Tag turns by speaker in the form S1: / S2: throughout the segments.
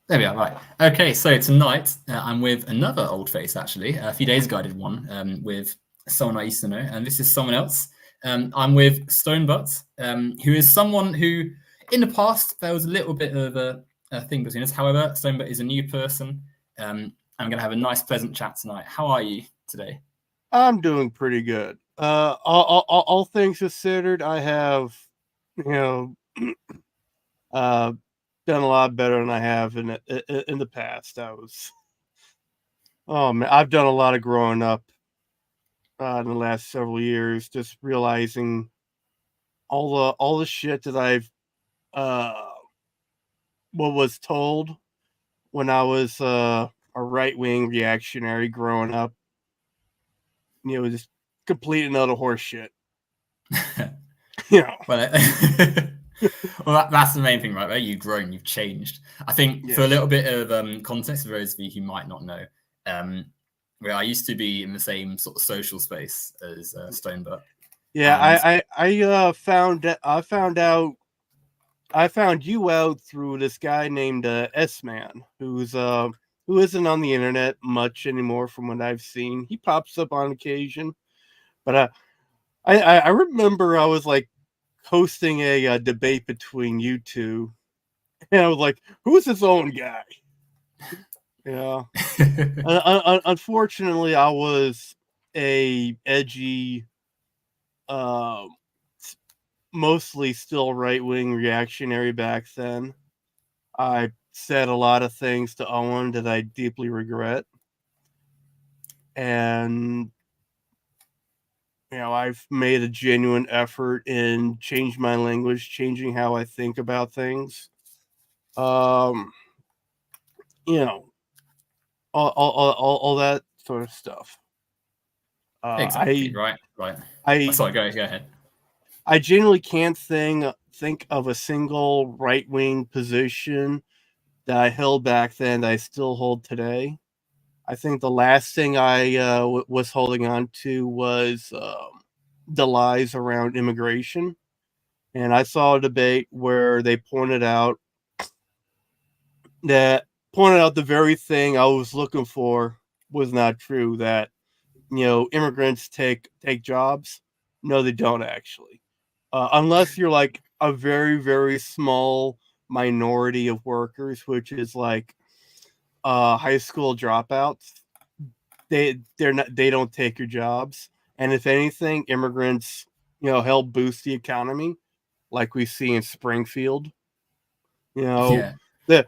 S1: There we are, right. Okay, so tonight I'm with another old face, actually. A few days ago I did one with someone I used to know, and this is someone else. I'm with Stonebutt, who is someone who, in the past, there was a little bit of a thing between us. However, Stonebutt is a new person. I'm going to have a nice, pleasant chat tonight. How are you today?
S2: I'm doing pretty good. All things considered, I have, you know, uh, done a lot better than I have in the past. Oh man, I've done a lot of growing up in the last several years, just realizing all the shit that I've uh what was told when I was a right wing reactionary growing up. Just complete and utter horse shit. You know.
S1: Well, well, that's the main thing, right? Where you've grown, you've changed. I think for a
S2: Yes.
S1: little bit of context for those of you who might not know, where I used to be in the same sort of social space as Stonebutt,
S2: Yeah,
S1: and
S2: I found you out through this guy named S Man, who isn't on the internet much anymore from what I've seen. He pops up on occasion, but I remember I was like hosting a debate between you two, and I was like, "Who's his own guy?" Yeah. Unfortunately, I was a edgy, uh, mostly still right wing reactionary back then. I said a lot of things to Owen that I deeply regret. And, I've made a genuine effort in changing my language, changing how I think about things. Um, you know, all that sort of stuff. Uh,
S1: exactly
S2: I,
S1: right. Oh,
S2: I,
S1: sorry, go ahead.
S2: I genuinely can't think of a single right wing position that I held back then that I still hold today. I think the last thing I was holding on to was the lies around immigration. And I saw a debate where they pointed out the very thing I was looking for was not true. That immigrants take jobs. No, they don't actually, unless you're like a very very small minority of workers, which is like high school dropouts. They don't take your jobs, and if anything, immigrants help boost the economy, like we see in Springfield. You know,
S1: Yeah,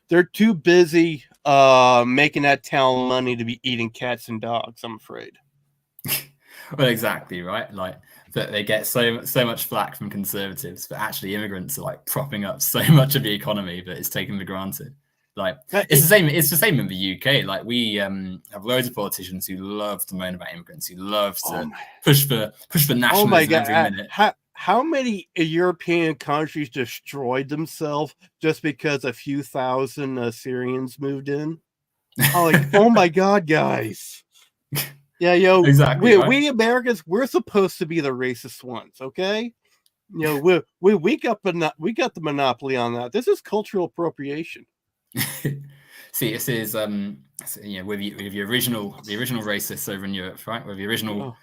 S2: they're too busy making that town money to be eating cats and dogs, I'm afraid.
S1: well, exactly right. Like that, they get so much flack from conservatives, but actually, immigrants are like propping up so much of the economy that it's taken for granted. Like it's the
S2: It,
S1: same. It's the same in the UK. Like we have loads of politicians who love to moan about immigrants, who love
S2: oh
S1: to
S2: my
S1: push for
S2: oh my
S1: nationalism every
S2: god,
S1: minute.
S2: how many European countries destroyed themselves just because a few thousand Syrians moved in? I'm like, oh my god, guys. Yeah,
S1: Exactly right.
S2: we Americans, we're supposed to be the racist ones, okay? We got the monopoly on that. This is cultural appropriation.
S1: See, this is with the original racists over in Europe, right? With the original
S2: Oh,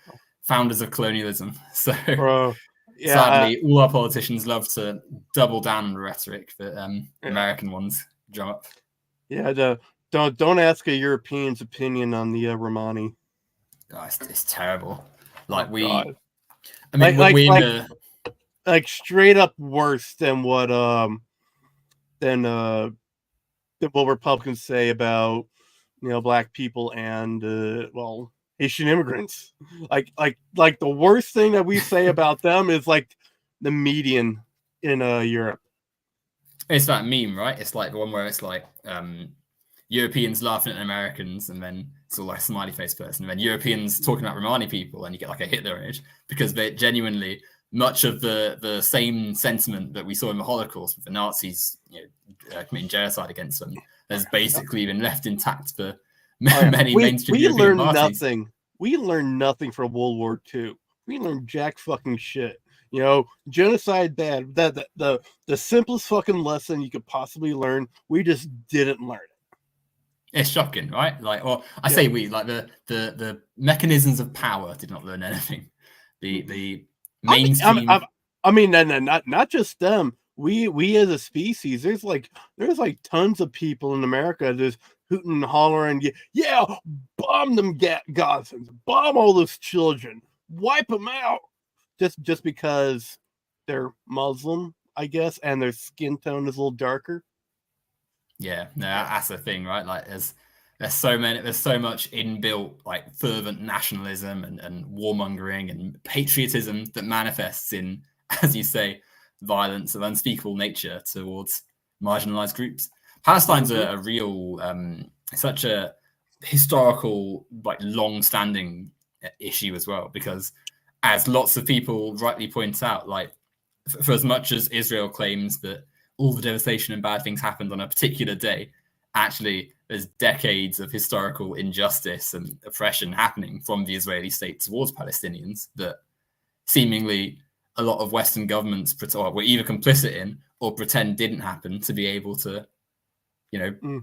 S1: founders of colonialism. So
S2: bro, yeah,
S1: sadly, all our politicians love to double down on the rhetoric that
S2: yeah,
S1: American ones drum up.
S2: yeah. Don't ask a European's opinion on the Romani.
S1: Oh, it's terrible.
S2: Oh
S1: Like
S2: God,
S1: I mean,
S2: like
S1: we in
S2: like
S1: the
S2: like straight up worse than what Republicans say about black people and Haitian immigrants. Like the worst thing that we say about them is like the median in Europe.
S1: it's that meme, right? It's like the one where it's like Europeans laughing at Americans, and then it's all like a smiley face person, and then Europeans talking about Romani people, and you get like a Hitler image because they're genuinely much of the same sentiment that we saw in the Holocaust with the Nazis, committing genocide against them, has basically been left intact for
S2: Oh yeah,
S1: many mainstream
S2: we
S1: European
S2: learned
S1: parties.
S2: nothing. We learned nothing from World War II. We learned jack fucking shit. Genocide bad. That the simplest fucking lesson you could possibly learn. We just didn't learn it.
S1: It's shocking, right? Like, well, I say we, like the mechanisms of power did not learn anything. The mainstream.
S2: I mean, not just them. We as a species, there's like tons of people in America just hooting and hollering, yeah, bomb them Gazans, bomb all those children, wipe them out, just because they're Muslim, I guess, and their skin tone is a little darker.
S1: Yeah, no, that's the thing, right? Like, there's so much inbuilt like fervent nationalism and warmongering and patriotism that manifests in, as you say, violence of unspeakable nature towards marginalized groups. Palestine's a real, such a historical, like long-standing issue as well, because as lots of people rightly point out, like for as much as Israel claims that all the devastation and bad things happened on a particular day, actually there's decades of historical injustice and oppression happening from the Israeli state towards Palestinians that seemingly a lot of Western governments were either complicit in or pretend didn't happen to be able to,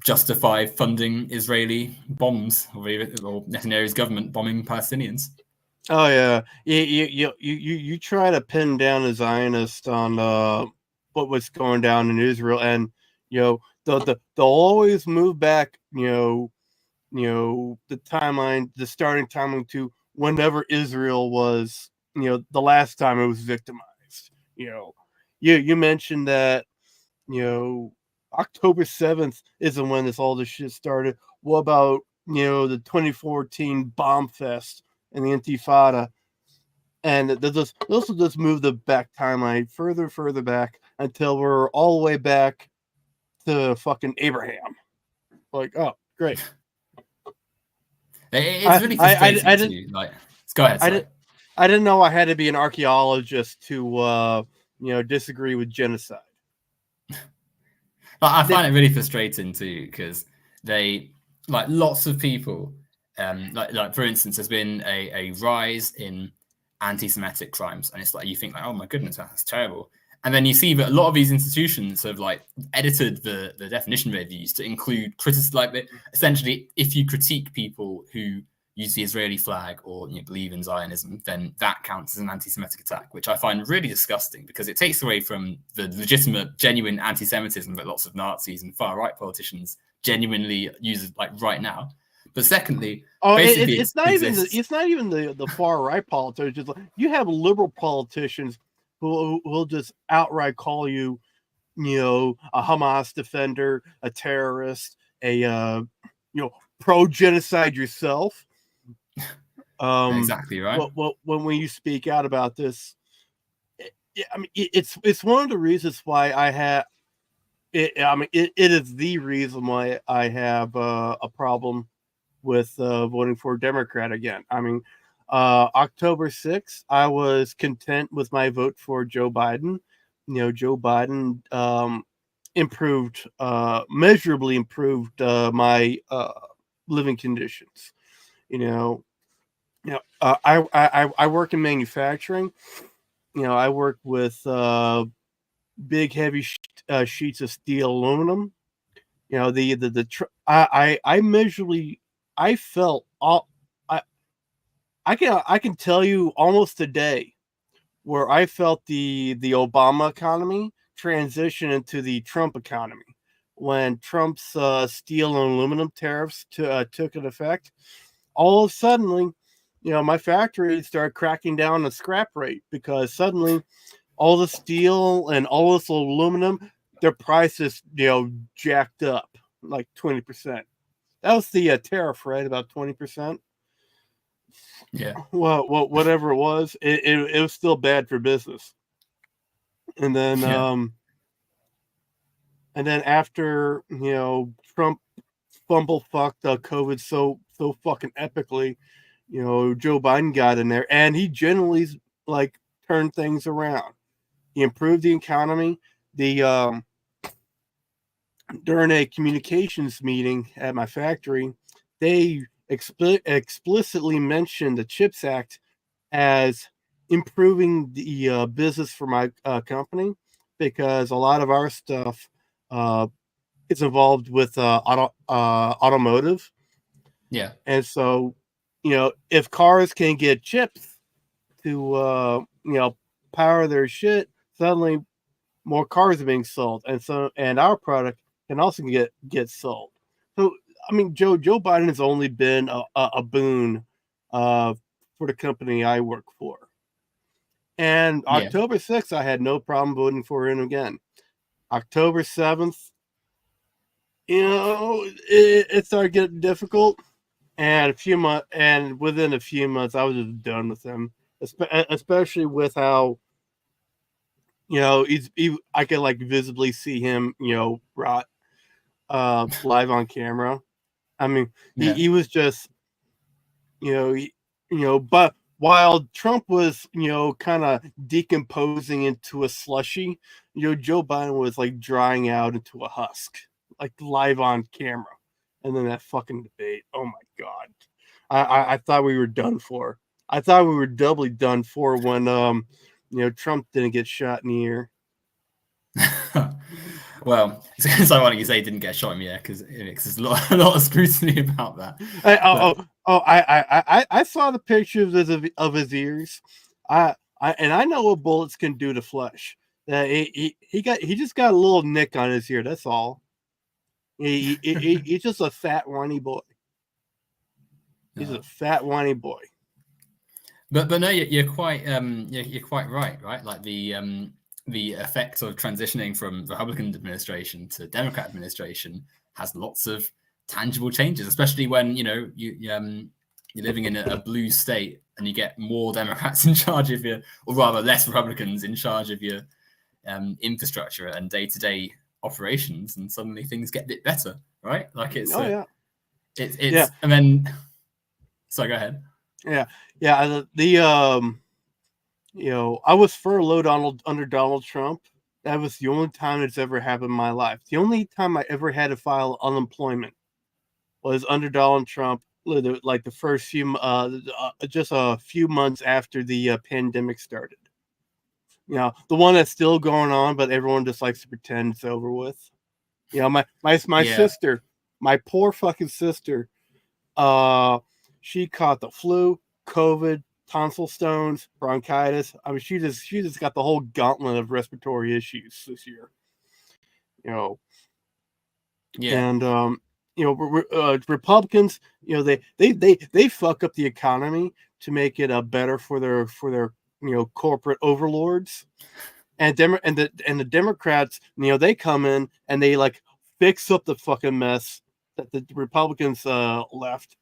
S1: justify funding Israeli bombs or Netanyahu's government bombing Palestinians.
S2: Oh yeah, you try to pin down a Zionist on what was going down in Israel, and they'll always move back, the timeline, the starting timeline to whenever Israel was, the last time it was victimized. You mentioned that, October 7th isn't when all this shit started. What about, the 2014 bomb fest and the Intifada? And this will just move the back timeline further back until we're all the way back to fucking Abraham. Like, oh, great.
S1: It's really frustrating. Go ahead.
S2: I didn't know I had to be an archaeologist to, disagree with genocide.
S1: I find it really frustrating too, because they, like, lots of people, like for instance, there's been a rise in anti-Semitic crimes, and it's like you think like, oh my goodness, that's terrible. And then you see that a lot of these institutions have like edited the definition they've used to include criticism. Like, essentially, if you critique people who use the Israeli flag or believe in Zionism, then that counts as an anti-Semitic attack, which I find really disgusting because it takes away from the legitimate, genuine anti-Semitism that lots of Nazis and far-right politicians genuinely use, like, right now. But secondly,
S2: it's not even the far-right politicians. You have liberal politicians who will just outright call you, a Hamas defender, a terrorist, a pro-genocide yourself.
S1: Exactly right.
S2: When you speak out about this, I mean, it's one of the reasons why I have it. I mean, it is the reason why I have a problem with voting for a Democrat again. I mean, October 6th, I was content with my vote for Joe Biden. Joe Biden measurably improved my living conditions. I work in manufacturing. I work with big, heavy sheets of steel, aluminum. I measurably, I felt all. I can tell you almost a day where I felt the Obama economy transition into the Trump economy when Trump's steel and aluminum tariffs took an effect. All of a sudden, my factory started cracking down the scrap rate because suddenly all the steel and all this aluminum, their prices, jacked up like 20%. That was the tariff, right? About 20%.
S1: Yeah.
S2: Well, whatever it was, it was still bad for business. And then, after Trump fumble fucked COVID so fucking epically, Joe Biden got in there and he generally like turned things around. He improved the economy. During a communications meeting at my factory, they explicitly mentioned the CHIPS Act as improving the business for my company, because a lot of our stuff is involved with automotive.
S1: Yeah.
S2: And so, if cars can get chips to power their shit, suddenly more cars are being sold, and our product can also get sold. So I mean, Joe Biden has only been a boon for the company I work for. And
S1: Yeah.
S2: October 6th, I had no problem voting for him again. October 7th, it started getting difficult, and within a few months, I was just done with him, especially with how I could like visibly see him, rot live on camera. I mean,
S1: Yeah.
S2: he was just, but while Trump was, kind of decomposing into a slushy, Joe Biden was like drying out into a husk, like live on camera. And then that fucking debate. Oh my God. I thought we were done for. I thought we were doubly done for when, Trump didn't get shot in the ear.
S1: Well, it's ironic you say he didn't get shot in the air, because there's a lot of scrutiny about that.
S2: I saw the pictures of his ears. I know what bullets can do to flesh. He just got a little nick on his ear. That's all. He's just a fat whiny boy. He's a fat whiny boy.
S1: But no, you're quite right. Like the effect of transitioning from Republican administration to Democrat administration has lots of tangible changes, especially when you're living in a blue state and you get more Democrats in charge of your, or rather less Republicans in charge of your infrastructure and day-to-day operations, and suddenly things get a bit better, right? Like it's and then so go ahead.
S2: I was furloughed under Donald Trump. That was the only time it's ever happened in my life. The only time I ever had to file unemployment was under Donald Trump, like the first few, just a few months after the pandemic started. The one that's still going on, but everyone just likes to pretend it's over with. My sister, my poor fucking sister, she caught the flu, COVID, tonsil stones, bronchitis. I mean, she just got the whole gauntlet of respiratory issues this year. And Republicans, they fuck up the economy to make it better for their corporate overlords, and the Democrats, they come in and they like fix up the fucking mess that the Republicans left,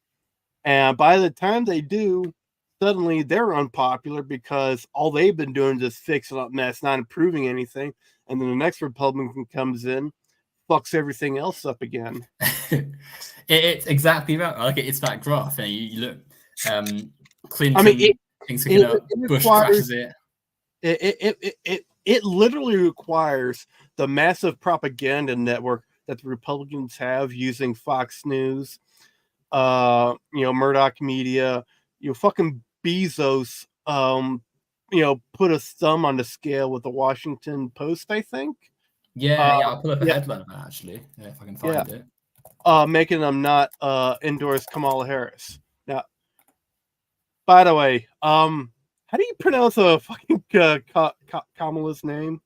S2: and by the time they do, suddenly they're unpopular because all they've been doing is fixing up mess, not improving anything, and then the next Republican comes in, fucks everything else up again.
S1: It's exactly right. Like it's that graph, and you look, Clinton things picking up, Bush crashes it.
S2: It literally requires the massive propaganda network that the Republicans have using Fox News, Murdoch Media, fucking Bezos, put a thumb on the scale with the Washington Post, I think.
S1: I'll pull up a headline of that actually, if I can find it.
S2: Making them not endorse Kamala Harris. Now, by the way, how do you pronounce a fucking Kamala's name?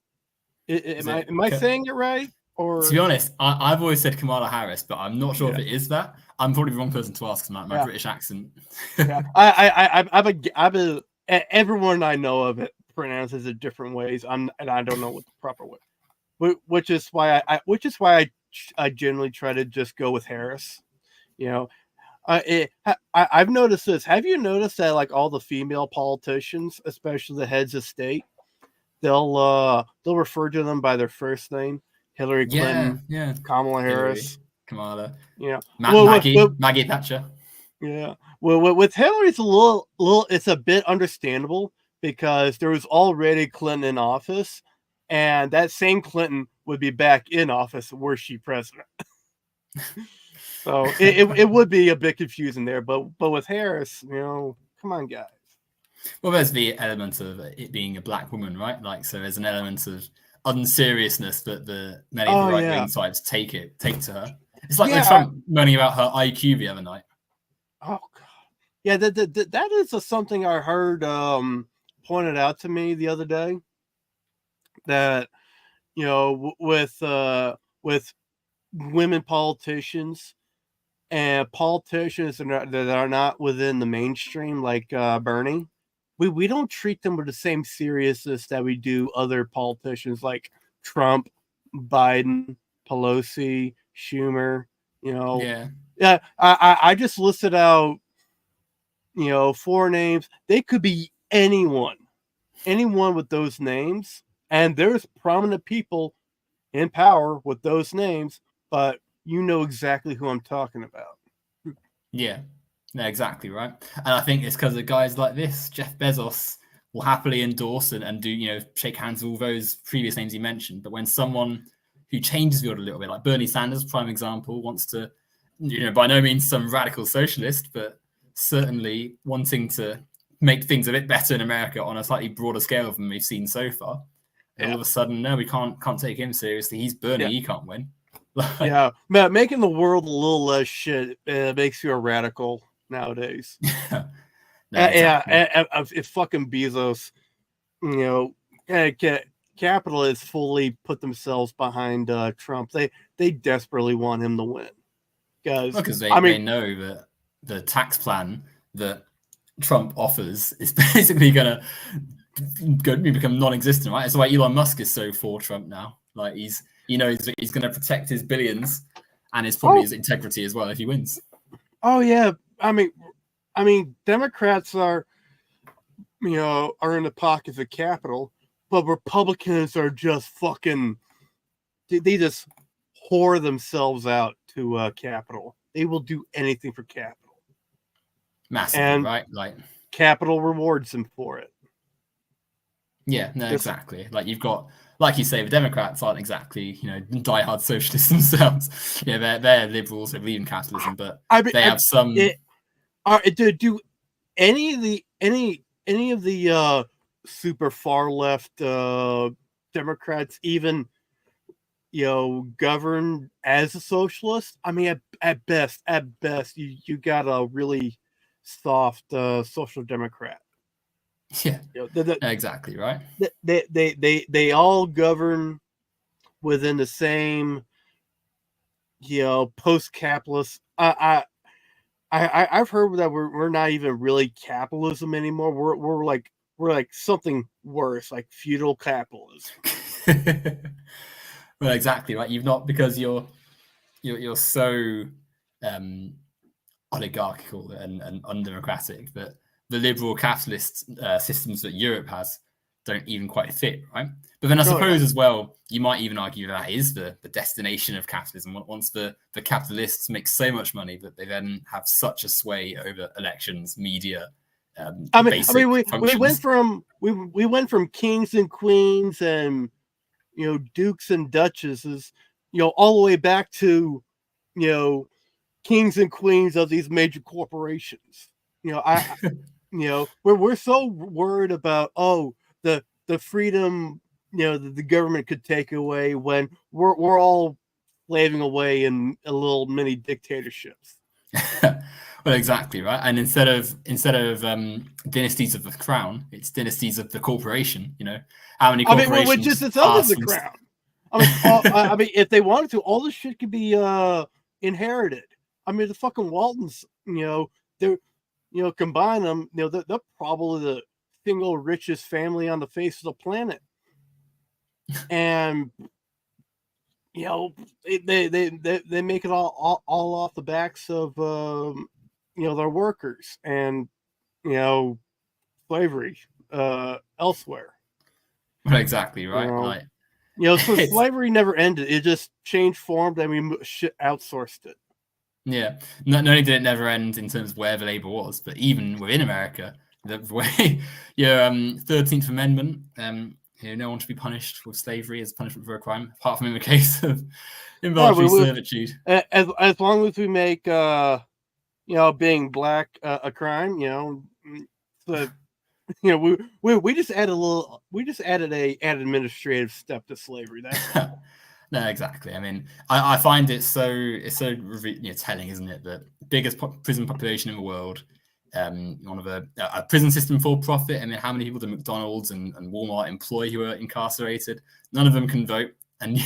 S2: Am I saying it right? Or
S1: to be honest, I've always said Kamala Harris, but I'm not sure if it is that. I'm probably the wrong person to ask because my British accent.
S2: Everyone I know of it pronounces it different ways. And I don't know what the proper way. Which is why I generally try to just go with Harris. I've noticed this. Have you noticed that like all the female politicians, especially the heads of state, they'll refer to them by their first name? Hillary Clinton, Kamala Harris,
S1: Kamala,
S2: Maggie
S1: Thatcher.
S2: Yeah, well, with Hillary, it's a little. It's a bit understandable because there was already Clinton in office, and that same Clinton would be back in office were she president. So it would be a bit confusing there, but with Harris, come on, guys.
S1: Well, there's the element of it being a black woman, right? Like, so there's an element of unseriousness that the many of the right wing types take to her. It's like when Trump moaning about her IQ the other night.
S2: Oh God, yeah, that is something I heard pointed out to me the other day. That with women politicians and politicians that are not within the mainstream, like Bernie, we don't treat them with the same seriousness that we do other politicians like Trump, Biden, Pelosi, Schumer. Yeah. I just listed out 4 names. They could be anyone with those names, and there's prominent people in power with those names, but you know exactly who I'm talking about.
S1: Yeah, no, exactly right. And I think it's because of guys like this. Jeff Bezos will happily endorse and do, shake hands with all those previous names you mentioned. But when someone who changes the order a little bit, like Bernie Sanders, prime example, wants to, by no means some radical socialist, but certainly wanting to make things a bit better in America on a slightly broader scale than we've seen so far. Yeah. All of a sudden, no, we can't take him seriously. He's Bernie. He can't win.
S2: Yeah, making the world a little less shit makes you a radical nowadays.
S1: No, exactly.
S2: If fucking Bezos, capitalists fully put themselves behind Trump, they desperately want him to win.
S1: Because they know that the tax plan that Trump offers is basically going to become non-existent, right? It's why Elon Musk is so for Trump now. Like he's going to protect his billions and his his integrity as well if he wins.
S2: Oh yeah, I mean, Democrats are in the pockets of capital, but Republicans are just fucking. They just whore themselves out to capital. They will do anything for capital.
S1: Massively, right? Like
S2: capital rewards them for it.
S1: Yeah, no, exactly. Like you've got, like you say, the Democrats aren't exactly, diehard socialists themselves. Yeah, they're liberals who believe in capitalism, but they have some.
S2: Do any of the super far left Democrats even govern as a socialist? I mean, at best, you got a really soft social democrat.
S1: Yeah, exactly right.
S2: They all govern within the same, post-capitalist. I've heard that we're not even really capitalism anymore. We're like something worse, like feudal capitalism.
S1: Well, exactly right. You've not, because you're so oligarchical and undemocratic that the liberal capitalist systems that Europe has don't even quite fit, right? But then I suppose as well, you might even argue that is the destination of capitalism. Once the capitalists make so much money that they then have such a sway over elections, media.
S2: We went from kings and queens and dukes and duchesses, all the way back to kings and queens of these major corporations. We're so worried about the freedom the government could take away when we're all slaving away in a little mini dictatorships.
S1: Well, exactly right. And instead of dynasties of the crown, it's dynasties of the corporation. How many corporations?
S2: Which is itself the crown. I mean, if they wanted to, all this shit could be inherited. I mean, the fucking Waltons, they're combine them, they're probably the single richest family on the face of the planet. And they make it all off the backs of their workers and slavery elsewhere.
S1: Well, exactly right.
S2: So slavery never ended. It just changed form, and we outsourced it.
S1: Yeah, not only did it never end in terms of where the labor was, but even within America, the way 13th Amendment, no one should be punished with slavery as punishment for a crime, apart from in the case of involuntary servitude.
S2: As long as we make being black a crime, We just added an administrative step to slavery. That's all.
S1: No, exactly. I mean, I find it's so telling, isn't it? The biggest prison population in the world, one of a prison system for profit. I mean, how many people do McDonald's and Walmart employ who are incarcerated? None of them can vote, and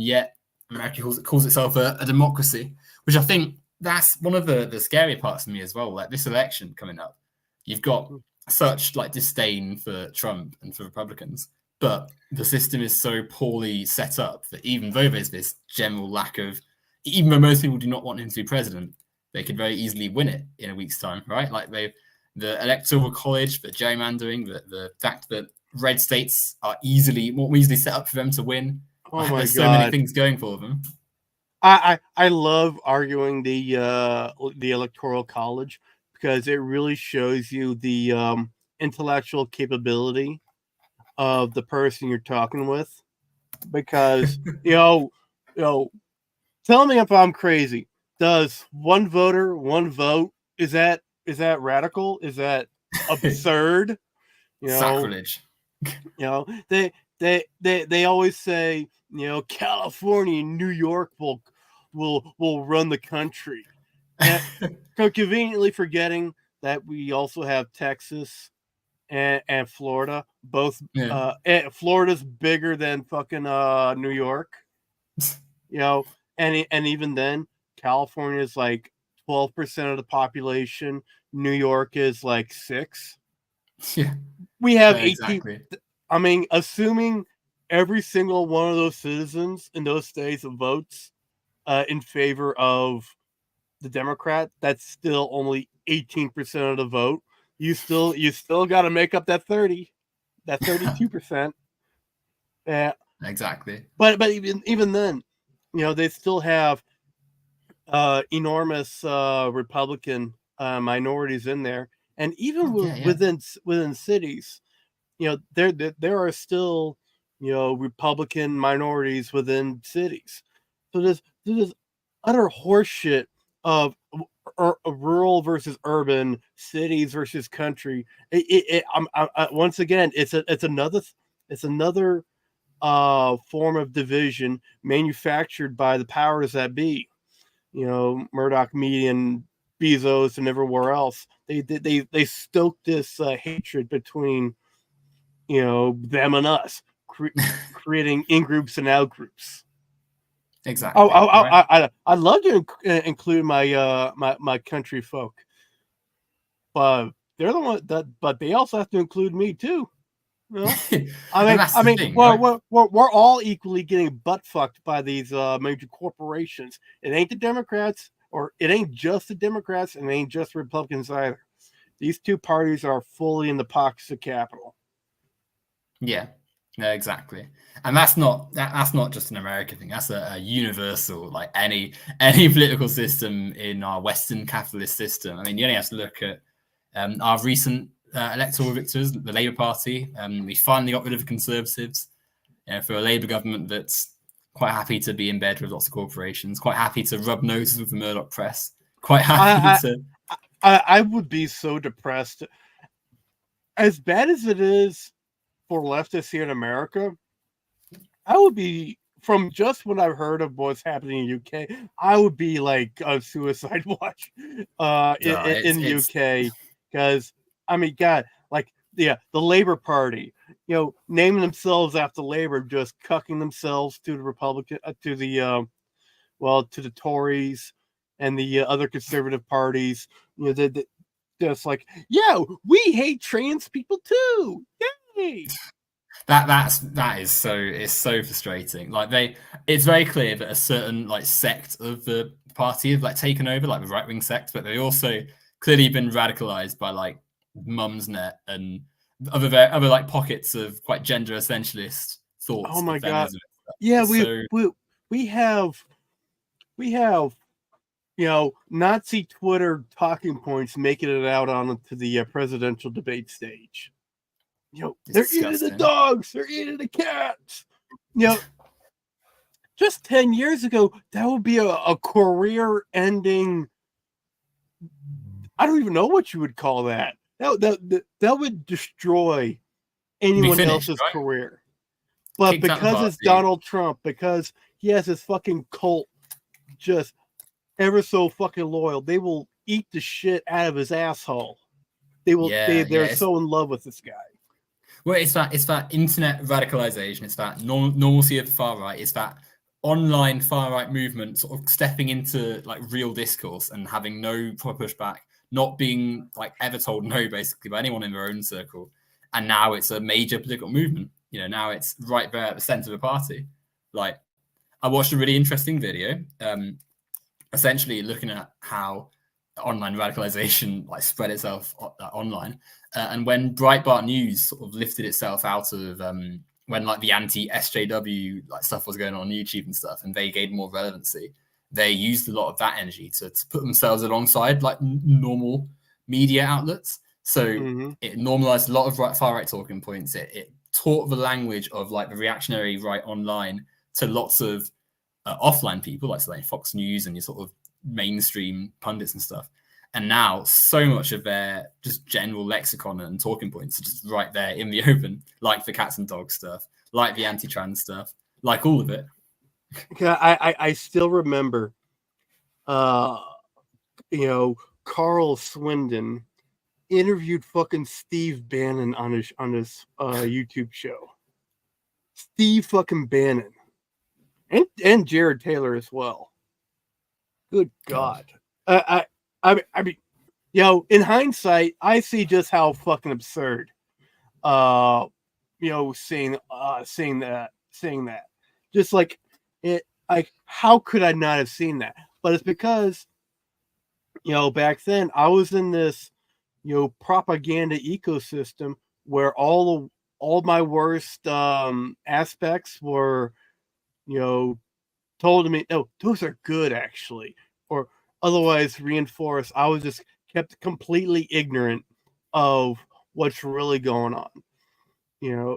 S1: yet America calls itself a democracy, which I think that's one of the scary parts for me as well. Like this election coming up, you've got such like disdain for Trump and for Republicans, but the system is so poorly set up that even though there's this general lack of, even though most people do not want him to be president, they could very easily win it in a week's time, right? Like the electoral college, the gerrymandering, the fact that red states are more easily set up for them to win.
S2: Oh my
S1: There's
S2: God.
S1: so many things going for them.
S2: I love arguing the electoral college because it really shows you the intellectual capability of the person you're talking with. Because tell me if I'm crazy. Does one voter, one vote, is that radical? Is that absurd?
S1: Sacrilege.
S2: They always say, California and New York will run the country. Conveniently forgetting that we also have Texas and Florida. Both Florida's bigger than fucking New York. And even then, California is like 12% of the population. New York is like 6%.
S1: Yeah.
S2: We have 18.
S1: Exactly.
S2: I mean, assuming every single one of those citizens in those states votes in favor of the Democrat, that's still only 18% of the vote. You still got to make up that 32%. Yeah,
S1: exactly.
S2: But even then, they still have enormous Republican minorities in there, and even within cities, there are still Republican minorities within cities. So there's utter horseshit of rural versus urban, cities versus country. Once again, it's another form of division manufactured by the powers that be. Murdoch Media and Bezos and everywhere else. They stoked this hatred between them and us, creating in groups and out groups.
S1: Exactly.
S2: I'd love to include my country folk, but they're the one but they also have to include me too. We're all equally getting butt fucked by these major corporations. It ain't the Democrats, or it ain't just the Democrats, and it ain't just Republicans either. These two parties are fully in the pockets of capital.
S1: Yeah, no, exactly. And that's not just an American thing. That's a universal, like any political system in our Western capitalist system. I mean, you only have to look at our recent electoral victors, the Labour Party. We finally got rid of the Conservatives for a Labour government that's quite happy to be in bed with lots of corporations, quite happy to rub noses with the Murdoch press, quite happy to...
S2: I would be so depressed. As bad as it is for leftists here in America, I would be, from just what I've heard of what's happening in the UK, I would be like on suicide watch in the UK. Because, I mean, God, like, the Labour Party, naming themselves after Labour, just cucking themselves to the Republican, to the Tories and the other conservative parties. Just like, we hate trans people too. Yay!
S1: That is so frustrating. Like it's very clear that a certain like sect of the party have like taken over, like the right wing sect, but they've also clearly been radicalized by like Mumsnet and other like pockets of quite gender essentialist thoughts.
S2: Oh my God! Yeah, we have Nazi Twitter talking points making it out onto the presidential debate stage. They're eating the dogs, they're eating the cats. Just 10 years ago, that would be a career-ending. I don't even know what you would call that. that would destroy
S1: You'd be
S2: anyone
S1: finished,
S2: else's
S1: right?
S2: career. But
S1: Kicked out the
S2: because it's
S1: party.
S2: Donald Trump, because he has his fucking cult just ever so fucking loyal, they will eat the shit out of his asshole. They're
S1: It's,
S2: so in love with this guy.
S1: well, it's that internet radicalization. It's that normalcy of the far right. It's that online far right movement sort of stepping into like real discourse and having no proper pushback, not being like ever told no basically by anyone in their own circle. And now it's a major political movement. You know, now it's right there at the center of the party. Like, I watched a really interesting video, essentially looking at how online radicalization like spread itself online, and when Breitbart News sort of lifted itself out of when like the anti-SJW like stuff was going on YouTube and stuff, and they gained more relevancy, they used a lot of that energy to put themselves alongside like normal media outlets. So it normalized a lot of far right talking points. It taught the language of like the reactionary right online to lots of offline people, like Fox News and your sort of mainstream pundits and stuff. And now so much of their just general lexicon and talking points are just right there in the open, like the cats and dogs stuff, like the anti-trans stuff, like all of it.
S2: I still remember, Carl Swindon interviewed fucking Steve Bannon on his YouTube show. Steve fucking Bannon, and Jared Taylor as well. Good God. I mean, in hindsight, I see just how fucking absurd, seeing that, just like it, like, how could I not have seen that? But it's because, back then I was in this, propaganda ecosystem where all my worst aspects were, told to me, no, those are good actually, or otherwise reinforced. I was just kept completely ignorant of what's really going on.
S1: Yeah.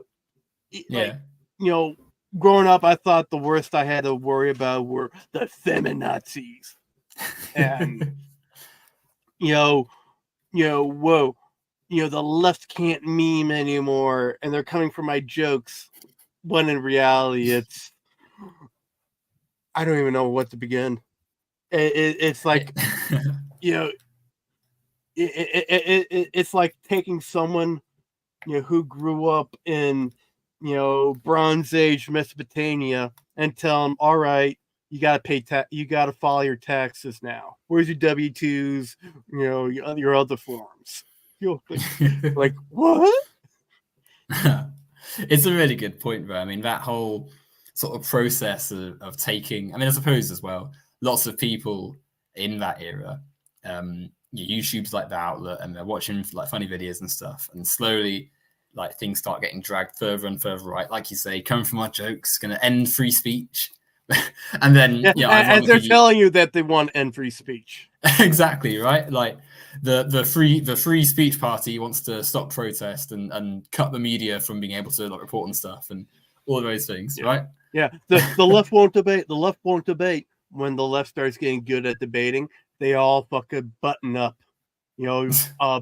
S2: Growing up, I thought the worst I had to worry about were the feminazis. And, whoa, the left can't meme anymore, and they're coming for my jokes. When in reality, it's, I don't even know what to begin. It's like, it's like taking someone, who grew up in, Bronze Age Mesopotamia and tell them, all right, you got to pay you got to file your taxes now. Where's your W-2s? Your other forms. Like, what?
S1: It's a really good point, though. I mean, that whole sort of process of taking, I mean, I suppose as well, lots of people in that era, YouTube's like the outlet, and they're watching like funny videos and stuff, and slowly like things start getting dragged further and further right. Like you say, coming from our jokes, going to end free speech. And then,
S2: as they're telling you that they want to end free speech.
S1: Exactly, right? Like the free speech party wants to stop protest and cut the media from being able to like report on stuff and all of those things, right?
S2: Yeah, the left won't debate. The left won't debate. When the left starts getting good at debating, they all fucking button up.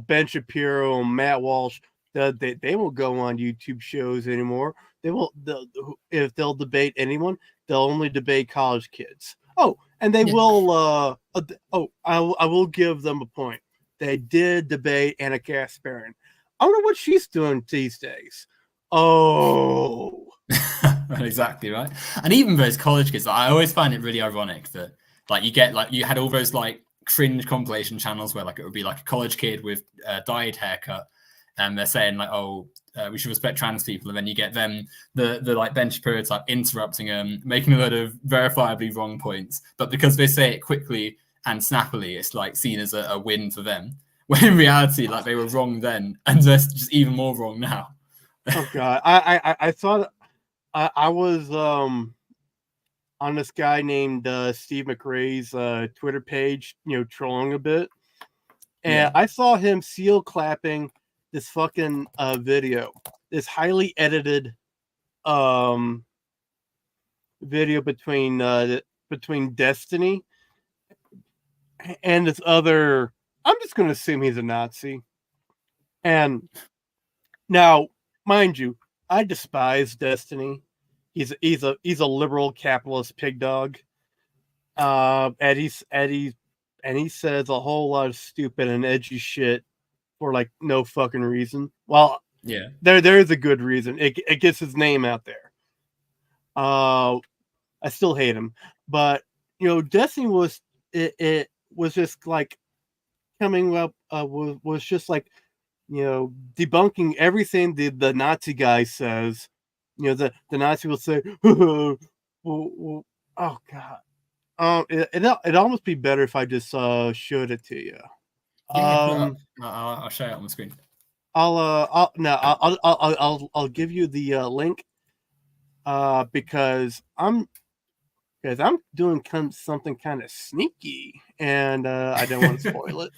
S2: Ben Shapiro and Matt Walsh, they won't go on YouTube shows anymore. If they'll debate anyone, they'll only debate college kids. Oh, and they will. I will give them a point. They did debate Anna Kasparin. I wonder what she's doing these days. Oh,
S1: exactly right. And even those college kids, I always find it really ironic that like you had all those like cringe compilation channels where like it would be like a college kid with a dyed haircut, and they're saying like, oh, we should respect trans people, and then you get them the like Ben Shapiro type interrupting them, making a lot of verifiably wrong points, but because they say it quickly and snappily, it's like seen as a win for them. When in reality, like they were wrong then, and they're just even more wrong now.
S2: Oh God, I thought I was on this guy named Steve McRae's Twitter page, trolling a bit, and I saw him seal clapping this fucking video, this highly edited video between Destiny and this other. I'm just gonna assume he's a Nazi. And now, mind you, I despise Destiny. He's a liberal capitalist pig dog. And he says a whole lot of stupid and edgy shit for like no fucking reason. Well,
S1: Yeah.
S2: there is a good reason. It gets his name out there. I still hate him, but Destiny it was just like coming up was just like debunking everything the Nazi guy says. The Nazi will say, oh god. It'd almost be better if I just showed it to you.
S1: I'll show it on the screen.
S2: I'll give you the link because I'm doing something kind of sneaky, and I don't want to spoil it.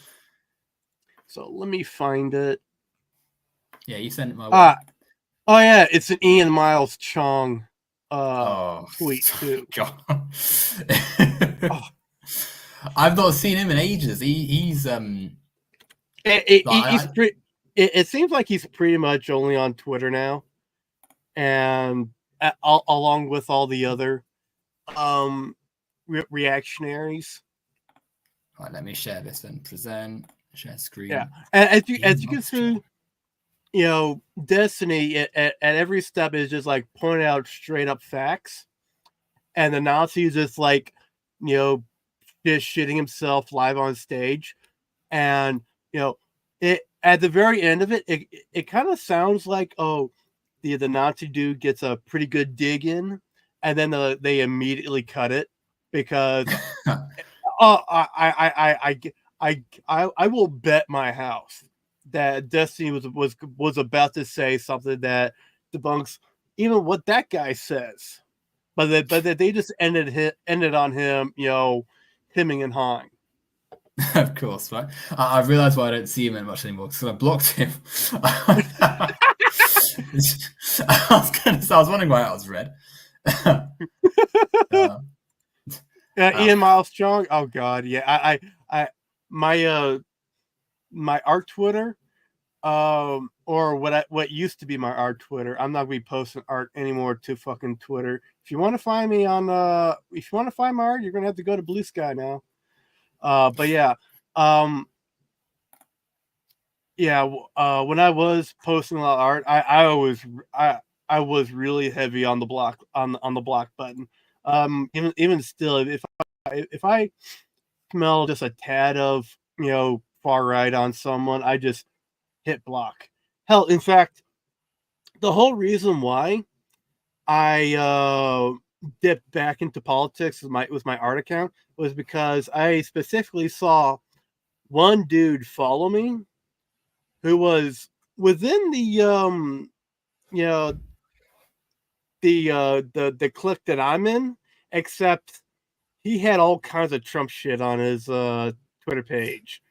S2: So let me find it.
S1: Yeah, you sent it my way.
S2: Oh yeah, it's an Ian Miles Chong tweet too.
S1: God. I've not seen him in ages. He's
S2: it seems like he's pretty much only on Twitter now, and along with all the other reactionaries.
S1: All right, let me share this and present. Share screen.
S2: Yeah, and as you can see, Destiny at every step is just like pointing out straight up facts, and the Nazi's just like just shitting himself live on stage, and it at the very end of it kind of sounds like the Nazi dude gets a pretty good dig in, and then they immediately cut it because I will bet my house that Destiny was about to say something that debunks even what that guy says, but they just ended on him hemming and hawing.
S1: Of course, right? I realized why I don't see him much anymore because I blocked him. I was wondering why that was red.
S2: Ian Miles Chong. Oh god, yeah. My art Twitter, or what used to be my art Twitter. I'm not gonna be posting art anymore to fucking Twitter. If you want to find me on if you want to find my art, you're gonna have to go to Blue Sky now. But yeah, when I was posting a lot of art, I was really heavy on the block on the block button. Even still, if I smell just a tad of far right on someone, I just hit block. Hell, in fact, the whole reason why I dipped back into politics with my art account was because I specifically saw one dude follow me who was within the the clique that I'm in, except he had all kinds of Trump shit on his Twitter page.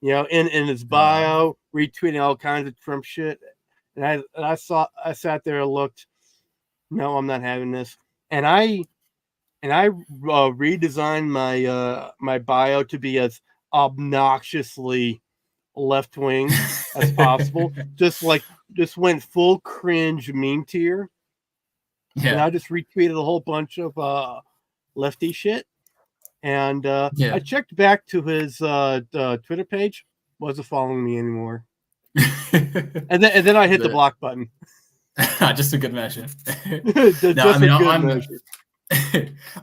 S2: In his bio, retweeting all kinds of Trump shit. And I sat there and looked, no, I'm not having this. And I redesigned my bio to be as obnoxiously left wing as possible. just went full cringe meme tier. Yeah. And I just retweeted a whole bunch of lefty shit. And I checked back to his Twitter page. Wasn't following me anymore. and then I hit the block button.
S1: Just a good measure.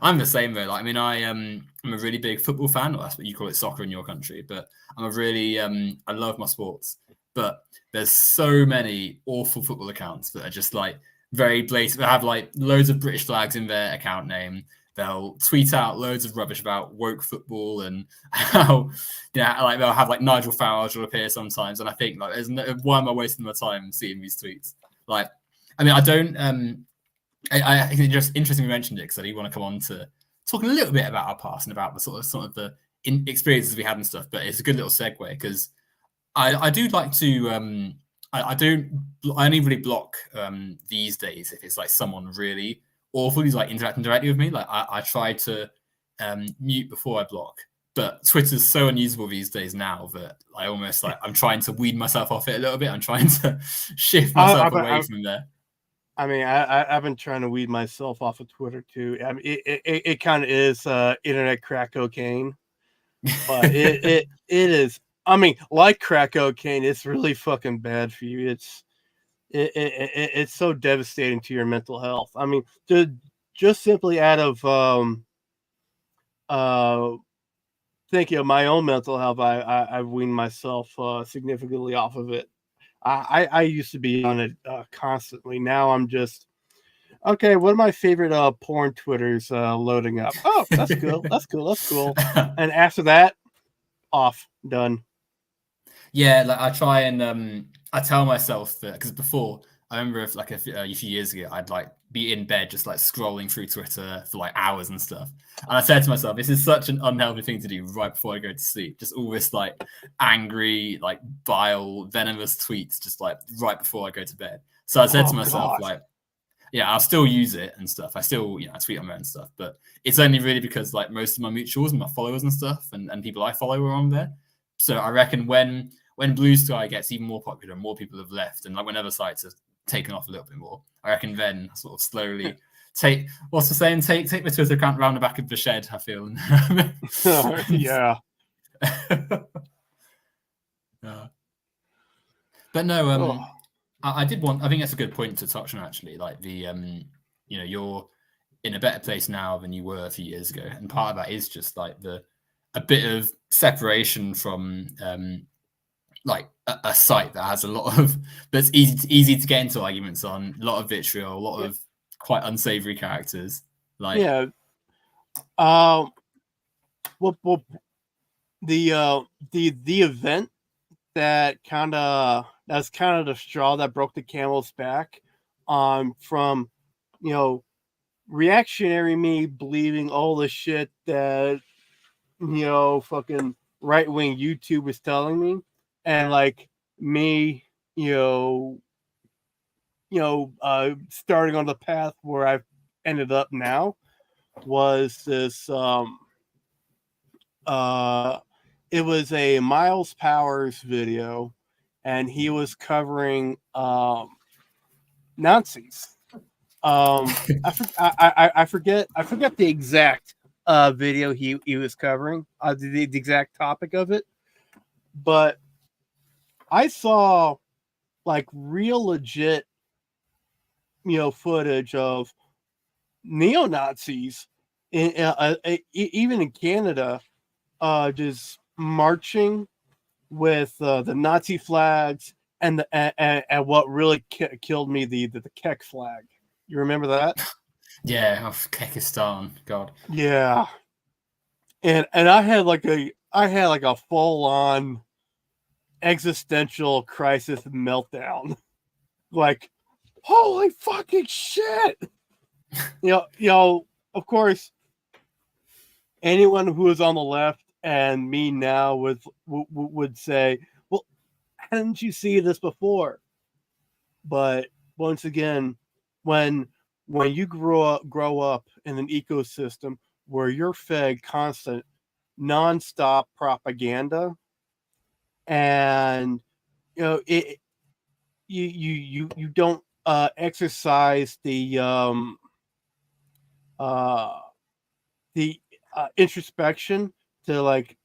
S1: I'm the same though. Like, I mean, I'm a really big football fan. Well, that's what you call it, soccer in your country. But I'm a really I love my sports. But there's so many awful football accounts that are just like very blatant. They have like loads of British flags in their account name. They'll tweet out loads of rubbish about woke football and how, like they'll have like Nigel Farage will appear sometimes. And I think like, why am I wasting my time seeing these tweets? Like, I mean, I don't. I think it's just interesting we mentioned it because I do want to come on to talk a little bit about our past and about the sort of the experiences we had and stuff. But it's a good little segue because I do like to. I only really block these days if it's like someone really awful who's like interacting directly with me. Like I try to mute before I block. But Twitter's so unusable these days now that I almost like I'm trying to weed myself off it a little bit. I'm trying to shift myself away from there.
S2: I mean, I've been trying to weed myself off of Twitter too. I mean, it kind of is internet crack cocaine, but it is. I mean, like crack cocaine, it's really fucking bad for you. It's so devastating to your mental health. I mean, just simply out of thinking of my own mental health, I've weaned myself significantly off of it. I used to be on it constantly. Now I'm just okay. What are my favorite porn Twitters loading up? Oh, that's cool. That's cool. That's cool. And after that, off, done.
S1: Yeah, like I try and I tell myself that because before I remember if like a few years ago I'd like be in bed just like scrolling through Twitter for like hours and stuff, and I said to myself, this is such an unhealthy thing to do right before I go to sleep. Just all this like angry, like vile, venomous tweets just like right before I go to bed. So I said to myself,
S2: God.
S1: like, yeah, I'll still use it and stuff. I still, I tweet on there and stuff, but it's only really because like most of my mutuals and my followers and stuff and people I follow are on there. So I reckon when Blue Sky gets even more popular and more people have left, and like when other sites have taken off a little bit more, I reckon then sort of slowly take what's the saying? Take the Twitter account round the back of the shed. I feel.
S2: Yeah.
S1: But no, I did want. I think that's a good point to touch on actually. Like the you're in a better place now than you were a few years ago, and part of that is just like a bit of separation from like a site that has a lot of that's easy to get into arguments on, a lot of vitriol, a lot of quite unsavory characters. Like
S2: well, the event that's kind of the straw that broke the camel's back, from reactionary me believing all the shit that fucking right wing YouTube was telling me, and like me, starting on the path where I've ended up now was this. It was a Miles Powers video, and he was covering Nazis. I forget the exact video he was covering, the exact topic of it, but I saw like real legit footage of neo-Nazis even in Canada just marching with the Nazi flags and what really killed me, the Kek flag. You remember that?
S1: Yeah, Kekistan, God.
S2: Yeah. And I had like a full on existential crisis meltdown. Like, holy fucking shit. Of course, anyone who is on the left and me now would say, well, hadn't you seen this before? But once again, when you grow up in an ecosystem where you're fed constant, nonstop propaganda, and you don't exercise the introspection to like,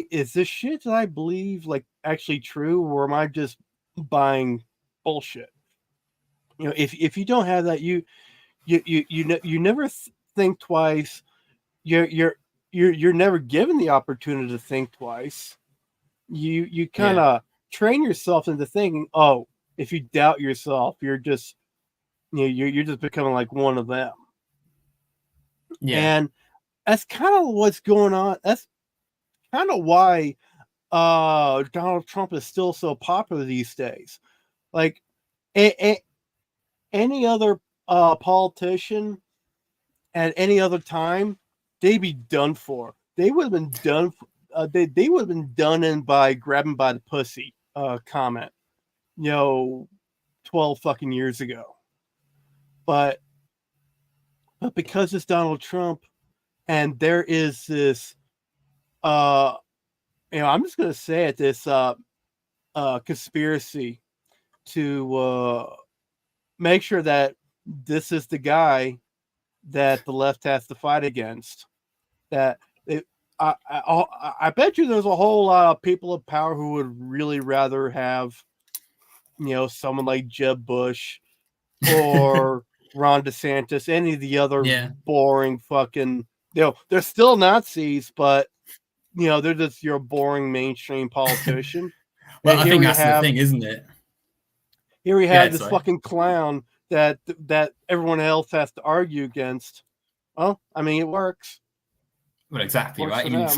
S2: is this shit that I believe like actually true, or am I just buying bullshit? If you don't have that, you never think twice. You're never given the opportunity to think twice. You kind of train yourself into thinking, oh, if you doubt yourself, you're just you're just becoming like one of them. And that's kind of what's going on. That's kind of why Donald Trump is still so popular these days. Like any other politician at any other time, they'd be done for. They would have been done. They would have been done in by grabbing by the pussy comment, 12 fucking years ago. But because it's Donald Trump, and there is this I'm just gonna say it. This conspiracy to make sure that this is the guy that the left has to fight against. That it, I bet you there's a whole lot of people of power who would really rather have, someone like Jeb Bush or Ron DeSantis, any of the other boring fucking, they're still Nazis, but they're just your boring mainstream politician.
S1: Well, I think that's the thing, isn't it?
S2: Here we have this fucking clown that everyone else has to argue against. Well, I mean, it works.
S1: Well, exactly, right? Even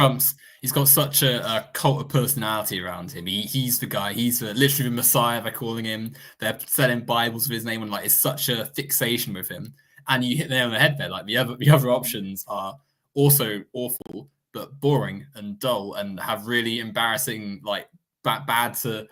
S1: he's got such a cult of personality around him. He's the guy. He's literally the Messiah. They're calling him. They're selling Bibles with his name, and like it's such a fixation with him. And you hit the nail on the head there. Like the other options are also awful, but boring and dull, and have really embarrassing, like bad to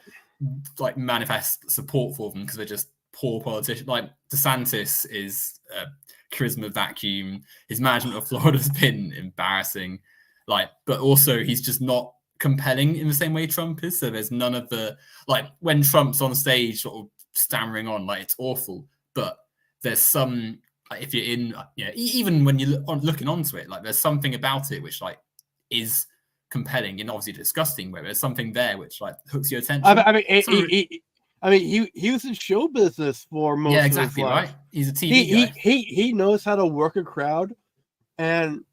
S1: like manifest support for them because they're just poor politicians. Like DeSantis is a charisma vacuum. His management of Florida's been embarrassing. Like, but also he's just not compelling in the same way Trump is. So there's none of the, like, when Trump's on stage sort of stammering on, like, it's awful. But there's some, like, if you're in, even when you're looking onto it, like, there's something about it which, like, is compelling and obviously disgusting, where there's something there which, like, hooks your attention.
S2: I mean, he was in show business for most of his life.
S1: Right. He's a TV guy.
S2: He knows how to work a crowd, and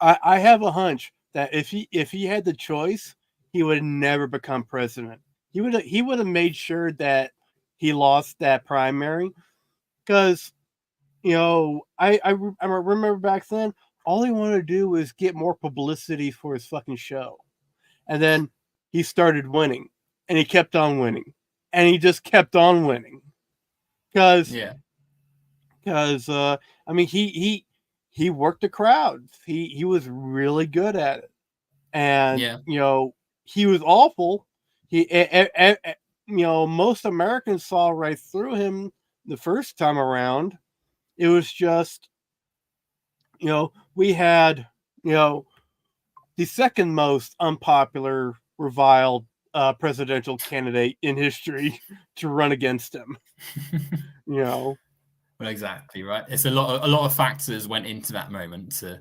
S2: I have a hunch that if he had the choice, he would never become president. He would have made sure that he lost that primary, because I remember back then all he wanted to do was get more publicity for his fucking show, and then he started winning, and he kept on winning. And he just kept on winning, because I mean he worked the crowd. He was really good at it, and he was awful. Most Americans saw right through him the first time around. It was just we had the second most unpopular, reviled presidential candidate in history to run against him. Well,
S1: exactly, right. It's a lot of factors went into that moment to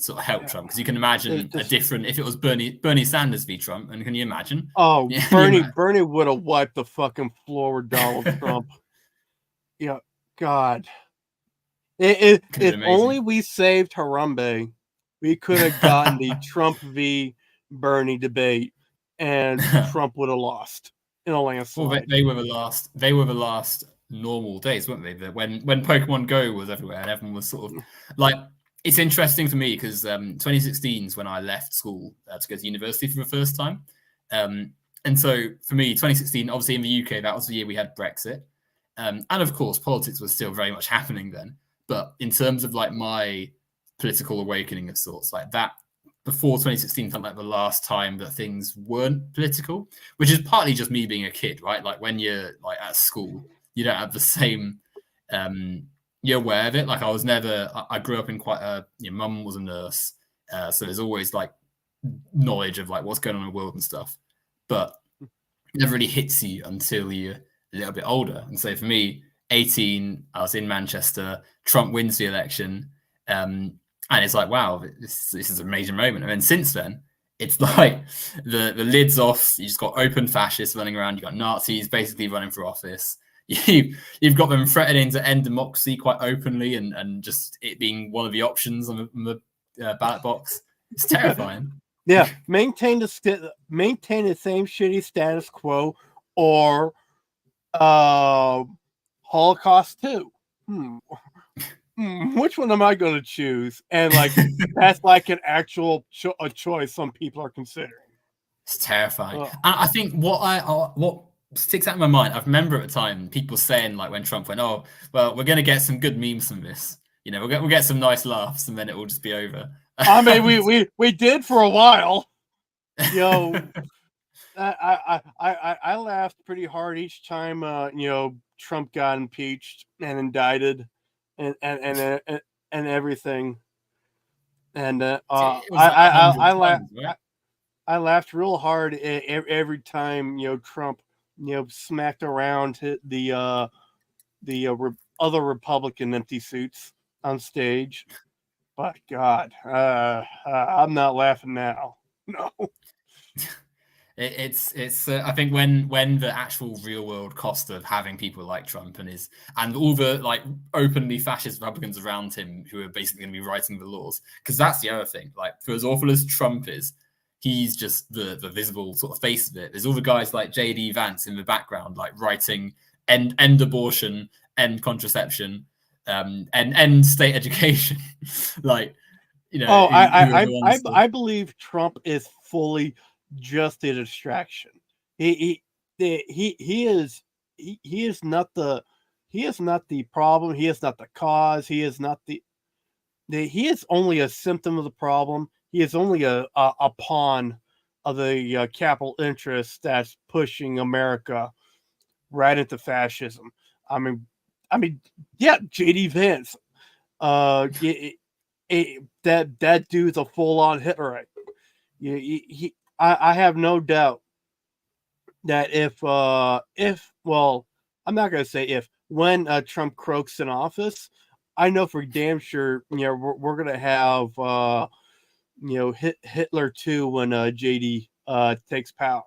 S1: sort of help Trump, because you can imagine a different, if it was Bernie Sanders v. Trump, and can you imagine?
S2: Oh, Bernie would have wiped the fucking floor with Donald Trump. God. If only we saved Harambe, we could have gotten the Trump v. Bernie debate, and Trump would have lost in a landslide.
S1: Well, they were the last normal days, weren't they? When Pokemon Go was everywhere and everyone was sort of like, it's interesting for me because 2016 is when I left school to go to university for the first time. And so for me, 2016, obviously in the UK, that was the year we had Brexit. And of course, politics was still very much happening then. But in terms of like my political awakening of sorts, like that, before 2016 felt like the last time that things weren't political, which is partly just me being a kid, right? Like when you're like at school, you don't have the same, you're aware of it. Like I grew up in quite mum was a nurse. So there's always like knowledge of like what's going on in the world and stuff, but it never really hits you until you're a little bit older. And so for me, 18, I was in Manchester, Trump wins the election. And it's like, wow, this is a major moment. And then since then, it's like the lid's off. You just got open fascists running around. You got Nazis basically running for office. You've got them threatening to end democracy quite openly, and just it being one of the options on the ballot box. It's terrifying.
S2: Yeah, maintain the same shitty status quo, or Holocaust too. Which one am I going to choose? And like that's like an actual a choice some people are considering.
S1: It's terrifying. And I think what sticks out in my mind, I remember at the time people saying, like when Trump went, "Oh, well, we're going to get some good memes from this. We'll get some nice laughs, and then it will just be over."
S2: I mean, we did for a while. I laughed pretty hard each time Trump got impeached and indicted and everything. And
S1: It was like 100 times, right?
S2: I laughed real hard every time Trump smacked around the other Republican empty suits on stage. But God, I'm not laughing now. No.
S1: It's I think when the actual real world cost of having people like Trump and all the like openly fascist Republicans around him who are basically going to be writing the laws, because that's the other thing. Like, for as awful as Trump is, he's just the visible sort of face of it. There's all the guys like JD Vance in the background, like writing end abortion, end contraception, end state education, like, you know,
S2: Oh,
S1: who
S2: I believe Trump is fully just a distraction. He is he is not the problem. He is not the cause. He is not he is only a symptom of the problem. He is only a pawn of the capital interest that's pushing America right into fascism. I mean, yeah, JD Vance. That dude's a full on Hitlerite. I have no doubt that if well, I'm not gonna say if, when Trump croaks in office, I know for damn sure we're gonna have Hitler 2 when JD takes power,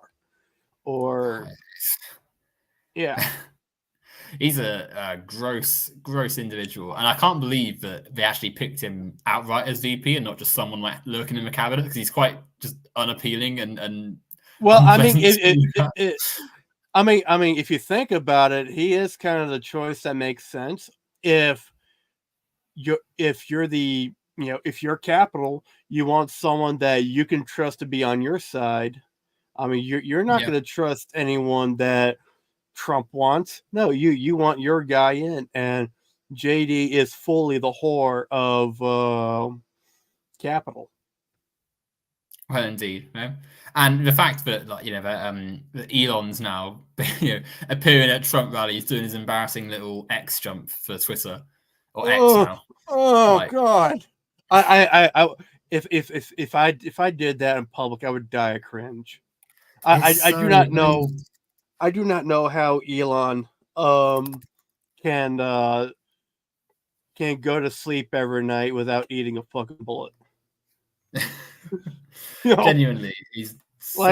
S2: or yeah.
S1: He's a gross individual, and I can't believe that they actually picked him outright as VP and not just someone like lurking in the cabinet, because he's quite just unappealing and
S2: Well, I mean,
S1: unpleasant.
S2: I mean, if you think about it, he is kind of the choice that makes sense. If you're the if you're capital, you want someone that you can trust to be on your side. I mean, you're not
S1: Yeah.
S2: going to trust anyone that Trump wants. No, you want your guy in, and JD is fully the whore of capital.
S1: Well, indeed, no? And the fact that, like, that Elon's now appearing at Trump rallies doing his embarrassing little X jump for Twitter, or X now.
S2: Oh
S1: Like,
S2: God! I if I did that in public, I would die of cringe. I do not know. I do not know how Elon can go to sleep every night without eating a fucking bullet.
S1: Genuinely, he's so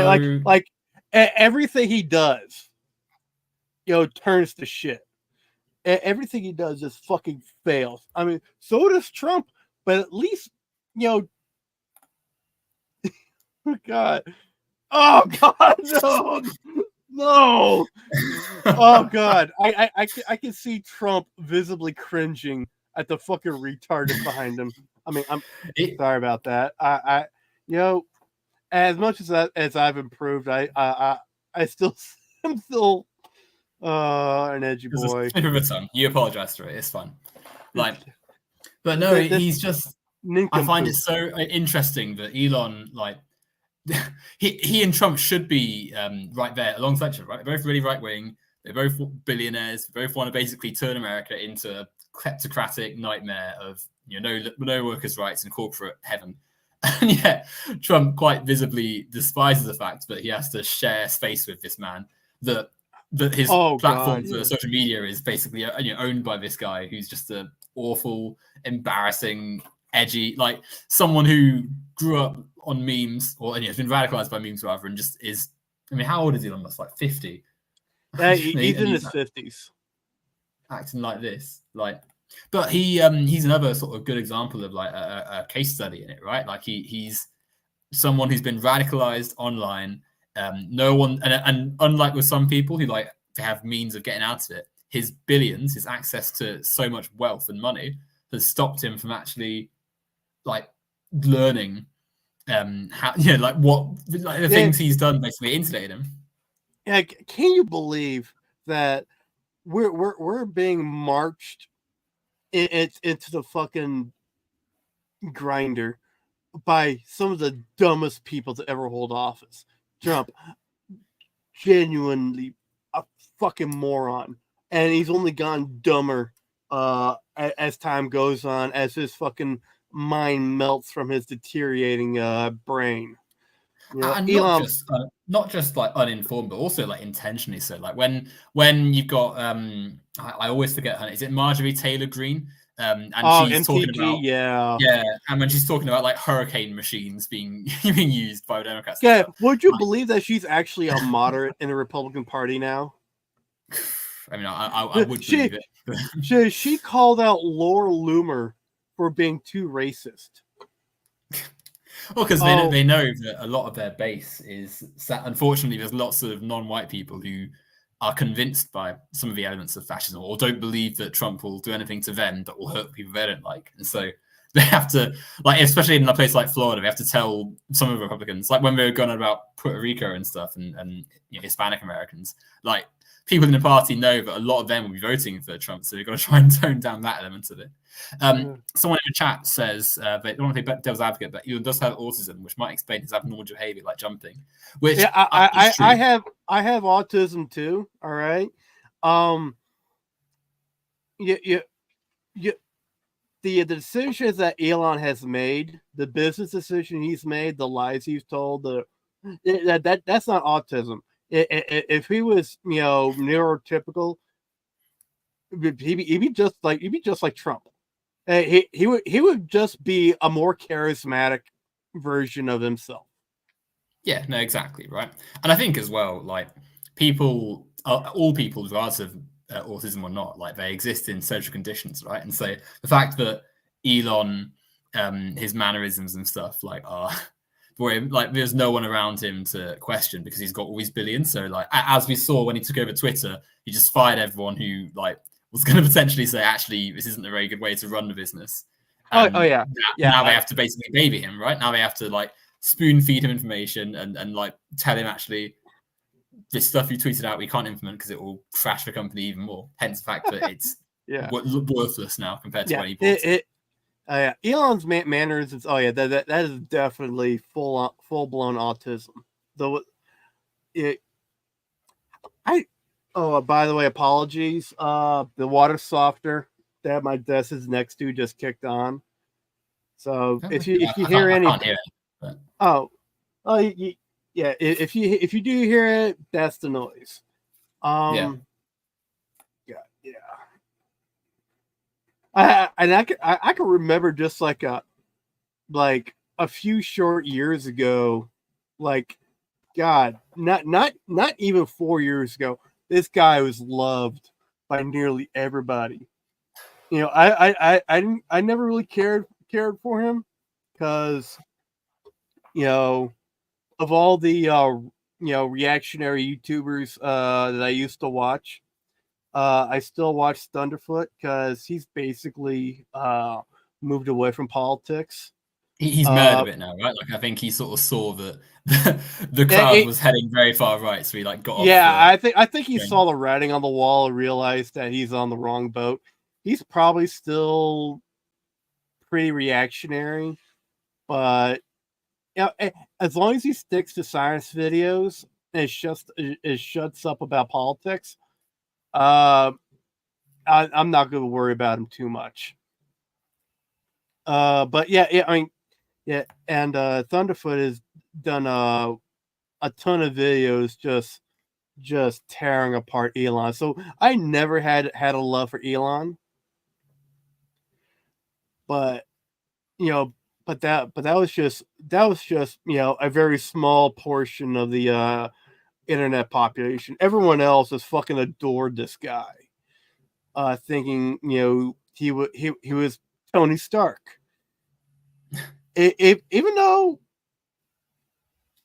S2: like everything he does, turns to shit. Everything he does just fucking fails. I mean, so does Trump, but at least God. Oh God, no. No. Oh God. I can see Trump visibly cringing at the fucking retarded behind him. I mean, I'm sorry about that. I as much as I've improved, I still I'm still an edgy boy.
S1: Slip of a tongue. You apologize for it. It's fine. Like, but no, he's just. I find it so interesting that Elon, like, he and Trump should be right there alongside each other, right? They're both really right wing. They're both billionaires. They both want to basically turn America into a kleptocratic nightmare of no workers' rights and corporate heaven. And yet, Trump quite visibly despises the fact that he has to share space with this man. That his platform for social media is basically owned by this guy who's just an awful, embarrassing, edgy, like someone who grew up on memes or has been radicalized by memes rather, and just is. I mean, how old is Elon Musk? Like 50.
S2: He's in his 50s,
S1: acting like this, like. But he's another sort of good example of like a case study in it, right? Like he's someone who's been radicalized online. No one, and unlike with some people who like to have means of getting out of it, his billions, his access to so much wealth and money has stopped him from actually like learning how like what like the things he's done basically insulated him.
S2: Yeah, can you believe that we're being marched into the fucking grinder by some of the dumbest people to ever hold office? Trump, genuinely a fucking moron, and he's only gotten dumber as time goes on, as his fucking mind melts from his deteriorating brain. You know,
S1: And
S2: Elon.
S1: not just like uninformed, but also like intentionally so. Like when you've got I always forget her name. Is it Marjorie Taylor Greene? And she's talking about
S2: yeah,
S1: and when she's talking about like hurricane machines being being used by Democrats.
S2: Yeah, would you believe that she's actually a moderate in the Republican Party now?
S1: I mean, I would believe
S2: it. She called out Laura Loomer for being too racist.
S1: Well, because they know that a lot of their base is, unfortunately, there's lots of non-white people who are convinced by some of the elements of fascism or don't believe that Trump will do anything to them that will hurt people they don't like. And so they have to, like, especially in a place like Florida, they have to tell some of the Republicans, like when we were going on about Puerto Rico and stuff and you know, Hispanic Americans, like people in the party know that a lot of them will be voting for Trump. So you've got to try and tone down that element of it. Someone in the chat says they don't want to be devil's advocate, but he does have autism, which might explain his abnormal behavior, like jumping. Which
S2: I have autism too. All right. The decisions that Elon has made, the business decision he's made, the lies he's told, that's not autism. If he was, you know, neurotypical, he'd be just like Trump. He would just be a more charismatic version of himself.
S1: Yeah, no, exactly, right. And I think as well, like all people, regardless of autism or not, like they exist in social conditions, right? And so the fact that Elon, his mannerisms and stuff, like are for him, like there's no one around him to question because he's got all these billions. So like as we saw when he took over Twitter, he just fired everyone who like was going to potentially say, actually, this isn't a very good way to run the business.
S2: Yeah.
S1: Now they have to basically baby him, right? Now they have to like spoon feed him information and like tell him, actually, this stuff you tweeted out we can't implement because it will crash the company even more. Hence the fact that it's worthless now compared to when he bought it.
S2: Elon's mannerisms. Oh yeah, that is definitely full blown autism. Though by the way, apologies. The water softener that my desk is next to just kicked on. So if you hear any, if you do hear it, that's the noise. I can remember just like a few short years ago, like God, not even 4 years ago. This guy was loved by nearly everybody. You know, I never really cared for him because, you know, of all the reactionary YouTubers that I used to watch, I still watch Thunderfoot because he's basically moved away from politics.
S1: He's mad a bit now, right? Like I think he sort of saw that the crowd was heading very far right, so he like got off.
S2: Yeah, I think he saw the writing on the wall and realized that he's on the wrong boat. He's probably still pretty reactionary, but you know, as long as he sticks to science videos and it shuts up about politics, I'm not going to worry about him too much. But and Thunderfoot has done a ton of videos just tearing apart Elon. So I never had a love for Elon, but you know, but that was just you know, a very small portion of the internet population. Everyone else has fucking adored this guy, thinking, you know, he was Tony Stark. Even though,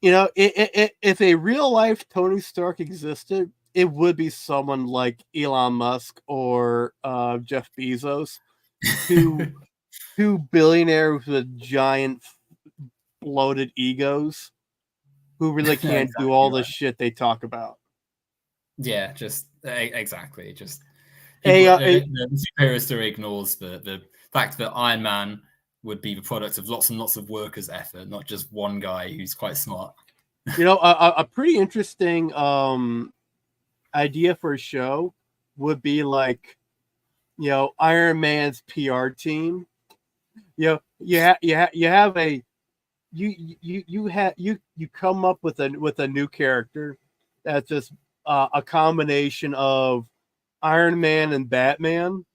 S2: you know, if a real life Tony Stark existed, it would be someone like Elon Musk or Jeff Bezos, two billionaires with giant bloated egos who really can't do all the shit they talk about.
S1: Yeah, just exactly. Just the superior story ignores the fact that Iron Man would be the product of lots and lots of workers' effort, not just one guy who's quite smart.
S2: You know, a pretty interesting idea for a show would be like, you know, Iron Man's PR team you have a you come up with a new character that's just a combination of Iron Man and Batman,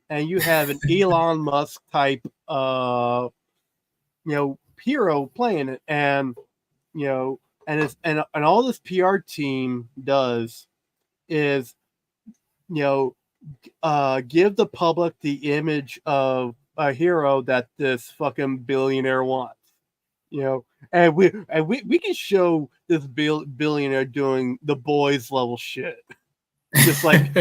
S2: and you have an Elon Musk type hero playing it, and and all this PR team does is give the public the image of a hero that this fucking billionaire wants. And we can show this billionaire doing the boys level shit, just like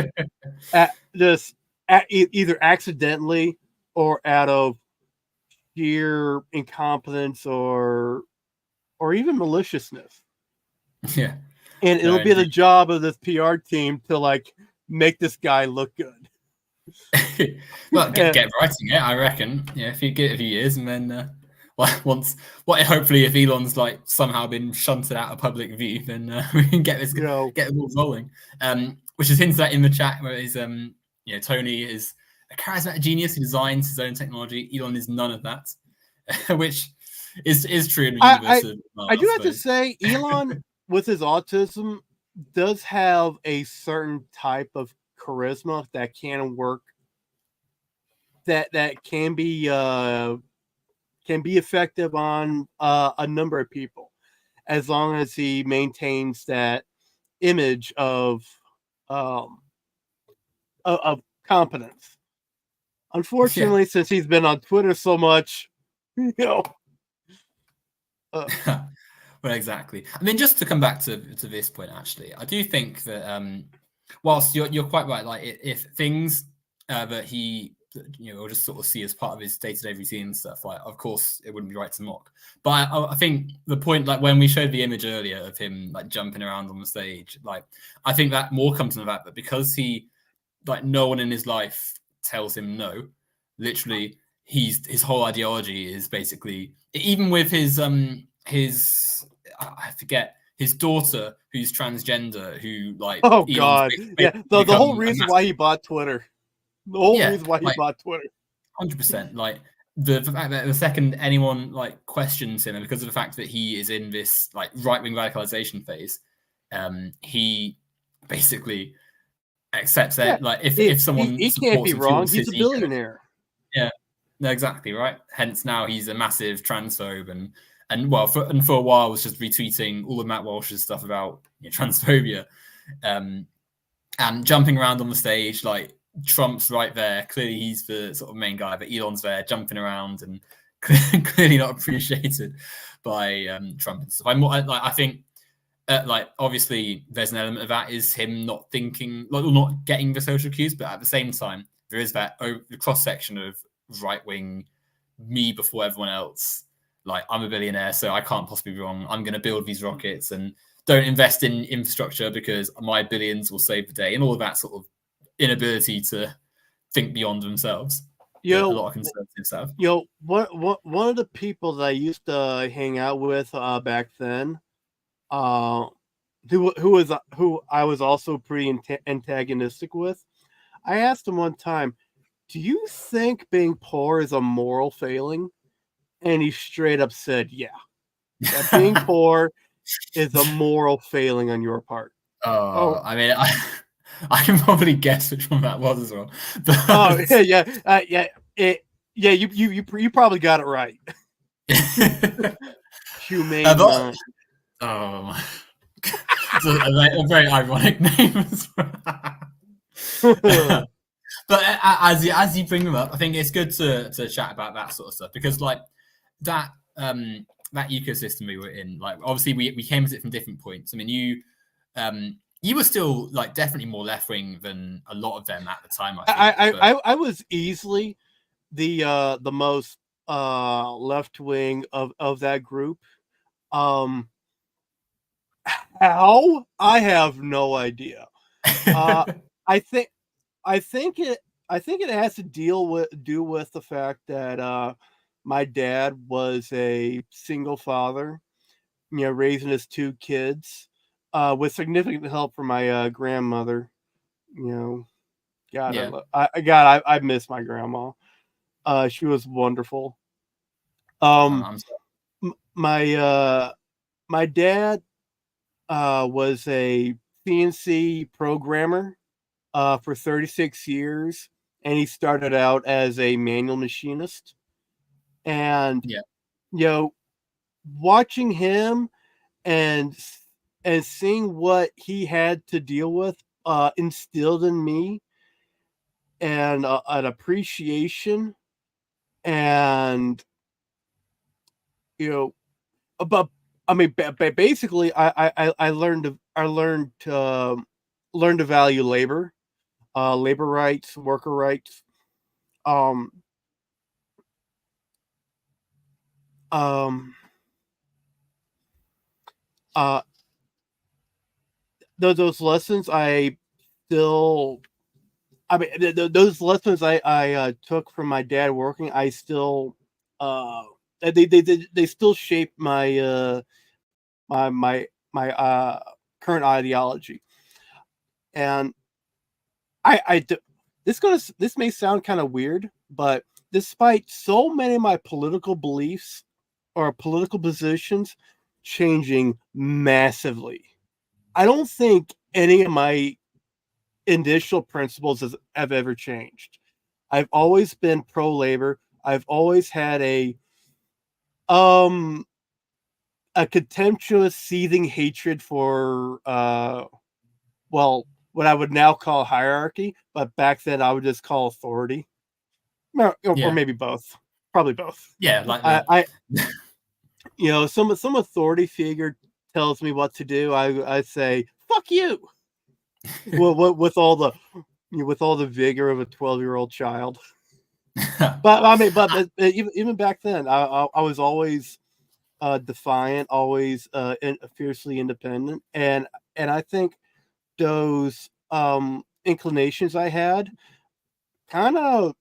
S2: either accidentally or out of sheer incompetence or even maliciousness.
S1: Yeah,
S2: and it'll be the job of this PR team to like make this guy look good.
S1: Well, get writing it, I reckon. Yeah, if you get a few years, and then hopefully if Elon's like somehow been shunted out of public view, then we can get the ball rolling. Which is hinted at in the chat, where is Tony is a charismatic genius who designs his own technology. Elon is none of that, which is true in the universe.
S2: I do have to say, Elon with his autism does have a certain type of charisma that can work, that can be effective on a number of people, as long as he maintains that image of competence. Unfortunately, since he's been on Twitter so much,
S1: well, exactly. I mean, just to come back to this point, actually, I do think that whilst you're quite right, like if things that he will just sort of see as part of his day-to-day routine and stuff, like of course it wouldn't be right to mock. But I think the point, like when we showed the image earlier of him like jumping around on the stage, like I think that more comes from the fact that because he, like, no one in his life tells him no, literally his whole ideology is basically, even with his I forget, his daughter who's transgender, who like,
S2: oh god, yeah, the whole reason why he bought Twitter, the whole reason why he bought Twitter,
S1: 100%. Like the fact that the second anyone like questions him, and because of the fact that he is in this like right-wing radicalization phase, he basically accepts that. Like if someone
S2: he can't be wrong, he's a billionaire.
S1: Yeah, no, exactly right. Hence now he's a massive transphobe, and for a while was just retweeting all of Matt Walsh's stuff about transphobia, and jumping around on the stage. Like Trump's right there. Clearly he's the sort of main guy, but Elon's there jumping around and clearly not appreciated by Trump and stuff. I think like obviously there's an element of that is him not thinking, like, not getting the social cues, but at the same time there is that the cross section of right wing, me before everyone else. Like, I'm a billionaire, so I can't possibly be wrong. I'm going to build these rockets and don't invest in infrastructure because my billions will save the day, and all of that sort of inability to think beyond themselves. A lot of conservatives have.
S2: One of the people that I used to hang out with back then, who I was also pretty antagonistic with, I asked him one time, do you think being poor is a moral failing? And he straight up said, yeah, that being poor is a moral failing on your part.
S1: I mean, I can probably guess which one that was as well.
S2: You probably got it right. Humane.
S1: Oh, a very ironic name as well. But as you bring them up, I think it's good to chat about that sort of stuff, because like that ecosystem we were in, like obviously we came at it from different points. I mean, you were still like definitely more left wing than a lot of them at the time.
S2: I was easily the most left wing of that group. How? I have no idea. I think it has to do with the fact that my dad was a single father, raising his two kids, with significant help from my grandmother. I miss my grandma. She was wonderful.
S1: I'm sorry.
S2: My my dad was a CNC programmer for 36 years, and he started out as a manual machinist. And
S1: Yeah.
S2: you know, watching him and and seeing what he had to deal with instilled in me and an appreciation and you know but I mean basically I learned to value labor, labor rights, worker rights. um um uh those lessons I still I mean, those lessons I took from my dad working, I still uh they still shape my my current ideology. And this may sound kind of weird, but despite so many of my political beliefs or political positions changing massively, I don't think any of my initial principles have ever changed. I've always been pro labor. I've always had um a contemptuous, seething hatred for well, what I would now call hierarchy, but back then I would just call authority, or
S1: Yeah.
S2: maybe both. Probably both.
S1: Yeah. Like the.
S2: I some authority figure tells me what to do. I say fuck you. Well, with all the with all the vigor of a 12-year-old child. But I mean, but even back then, I was always defiant, always fiercely independent, and I think those inclinations I had kind of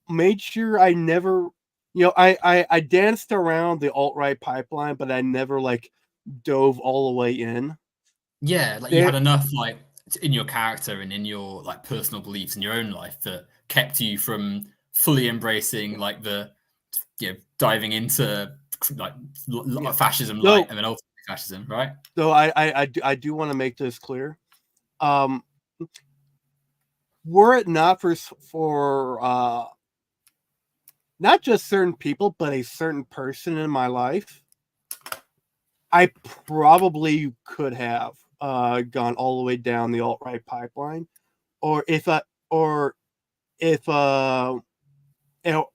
S2: made sure I never, I danced around the alt right pipeline, but I never like dove all the way in.
S1: Yeah, like you
S2: There,
S1: had enough like in your character and in your like personal beliefs in your own life that kept you from fully embracing like the diving into like
S2: yeah.
S1: fascism light
S2: So
S1: and then ultimately fascism, right?
S2: I do want to make this clear. Um, were it not for not just certain people, but a certain person in my life, I probably could have gone all the way down the alt right pipeline, or or if you know,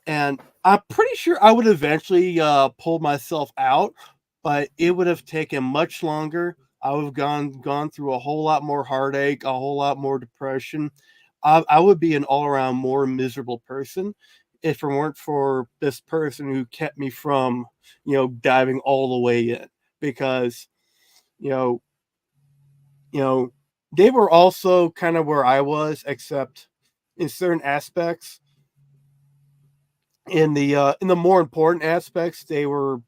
S2: and I'm pretty sure I would eventually pull myself out, but it would have taken much longer. I would have gone through a whole lot more heartache, a whole lot more depression. I would be an all around more miserable person if it weren't for this person who kept me from, diving all the way in. Because, you know, you know, they were also kind of where I was, except in certain aspects. In the more important aspects, they were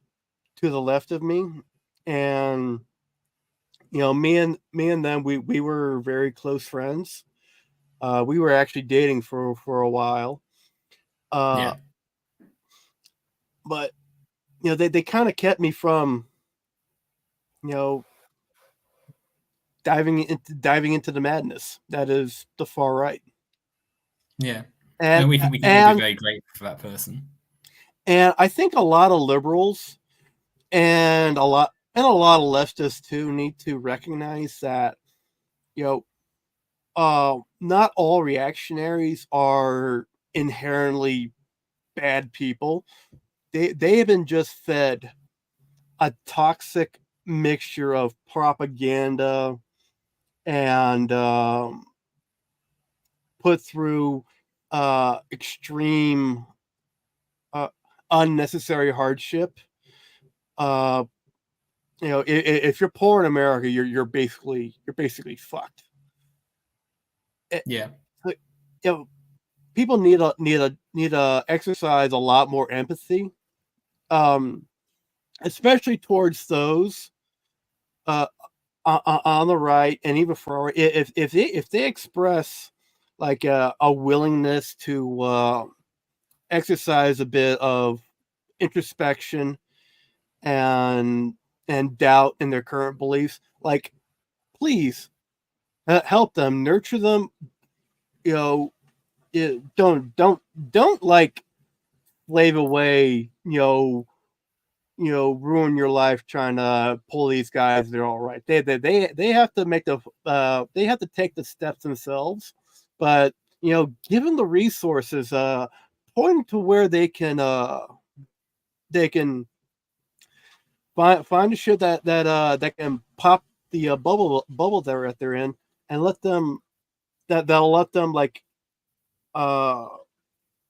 S2: to the left of me, and me and them, we were very close friends. We were actually dating for a while. Uh,
S1: Yeah,
S2: but they kind of kept me from you know diving into the madness that is the far right.
S1: yeah.
S2: And
S1: And we can all be
S2: and
S1: very grateful for that person.
S2: and I think a lot of liberals and a lot of leftists too need to recognize that you know not all reactionaries are inherently bad people. They have been just fed a toxic mixture of propaganda and put through extreme uh, unnecessary hardship. Uh, if you're poor in America, you're basically fucked. It,
S1: Yeah,
S2: you know, people need to exercise a lot more empathy, um, especially towards those uh, on the right and even far right. If they express like a willingness to exercise a bit of introspection and doubt in their current beliefs, like, please help them, nurture them. You know, don't like slave away. Ruin your life trying to pull these guys. They're all right. They have to make they have to take the steps themselves, but given the resources, point to where they can find a shit that can pop the bubble that they're in, and let them that'll let them like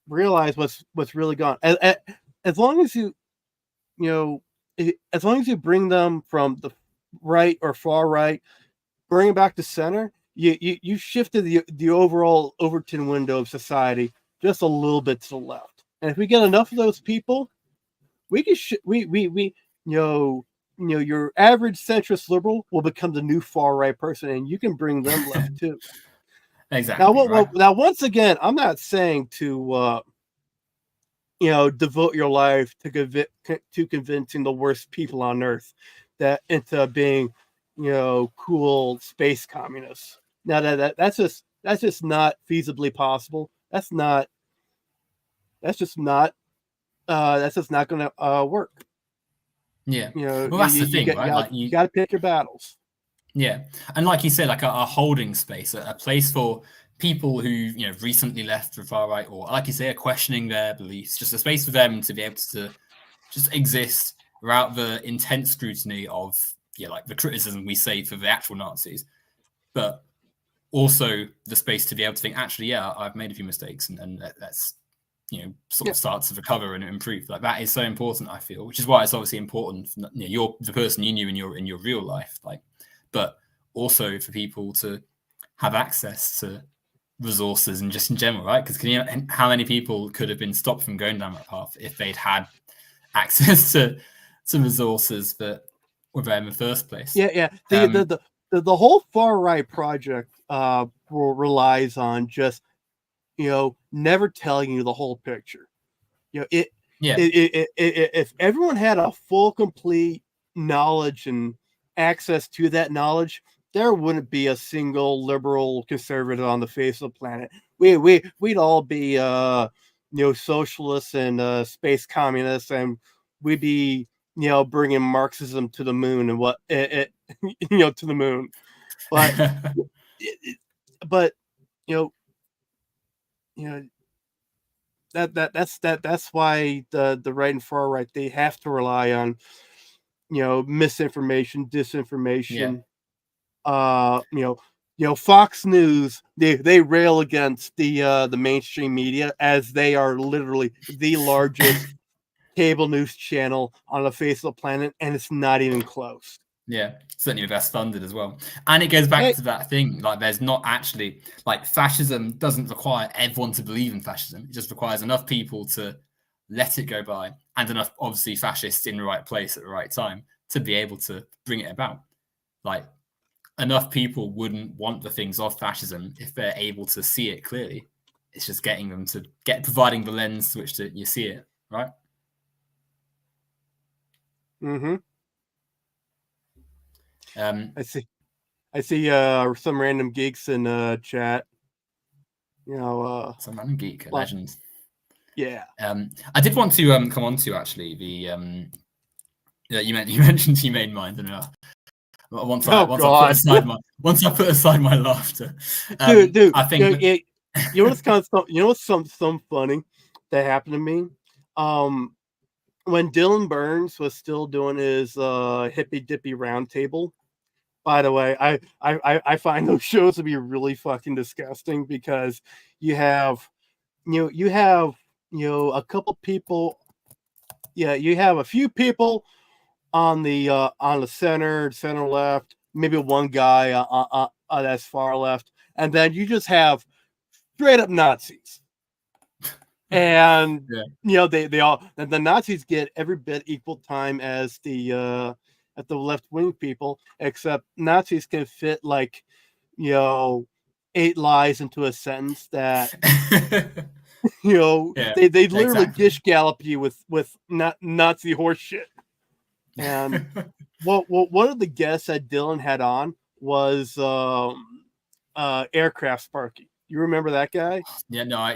S2: realize what's really gone. As long as as long as you bring them from the right or far right, bring them back to center, you shifted the overall Overton window of society just a little bit to the left. And if we get enough of those people, we can your average centrist liberal will become the new far right person, and you can bring them left too.
S1: Exactly.
S2: Now, once again, I'm not saying to devote your life to convincing the worst people on earth that into being cool space communists. Now that's just not feasibly possible. That's just not going to work.
S1: Yeah. Well, that's the thing, right?
S2: You got to pick your battles.
S1: Yeah, and like you said, like a holding space, a place for people who recently left the far right, or like you say, are questioning their beliefs. Just a space for them to be able to just exist without the intense scrutiny of like the criticism we say for the actual Nazis, but also the space to be able to think, actually, yeah, I've made a few mistakes, and that's sort of start to recover and improve. Like that is so important, I feel, which is why it's obviously important. You're the person you knew in your real life, like. But also for people to have access to resources and just in general, right? Because how many people could have been stopped from going down that path if they'd had access to resources that were there in the first place?
S2: Yeah. The whole far right project relies on just never telling you the whole picture. If everyone had a full, complete knowledge and access to that knowledge, there wouldn't be a single liberal conservative on the face of the planet. We'd all be socialists and space communists, and we'd be bringing Marxism to the moon and to the moon. But that's why the right and far right, they have to rely on misinformation, disinformation. Fox News, they rail against the mainstream media, as they are literally the largest cable news channel on the face of the planet, and it's not even close.
S1: Yeah, certainly the best funded as well. And it goes back to that thing, like there's not actually, like fascism doesn't require everyone to believe in fascism. It just requires enough people to let it go by, and enough, obviously, fascists in the right place at the right time to be able to bring it about. Like, enough people wouldn't want the things of fascism if they're able to see it clearly. It's just getting them to providing the lens to which you see it, right?
S2: Mm-hmm. I see some random geeks in chat.
S1: Some random geek, legend.
S2: Yeah.
S1: I did want to come on to actually the you mentioned Humane Mind, and once I put aside my laughter,
S2: dude,
S1: I think
S2: what's kind of some funny that happened to me. When Dylan Burns was still doing his hippy dippy roundtable. By the way, I find those shows to be really fucking disgusting, because you have a couple people, you have a few people on the center left, maybe one guy that's far left, and then you just have straight up Nazis. And they all, and the Nazis get every bit equal time as the left wing people, except Nazis can fit 8 lies into a sentence that
S1: Yeah,
S2: they literally
S1: exactly.
S2: dish gallop you with Nazi horse shit. And one of the guests that Dylan had on was Aircraft Sparky. You remember that guy?
S1: Yeah, no, I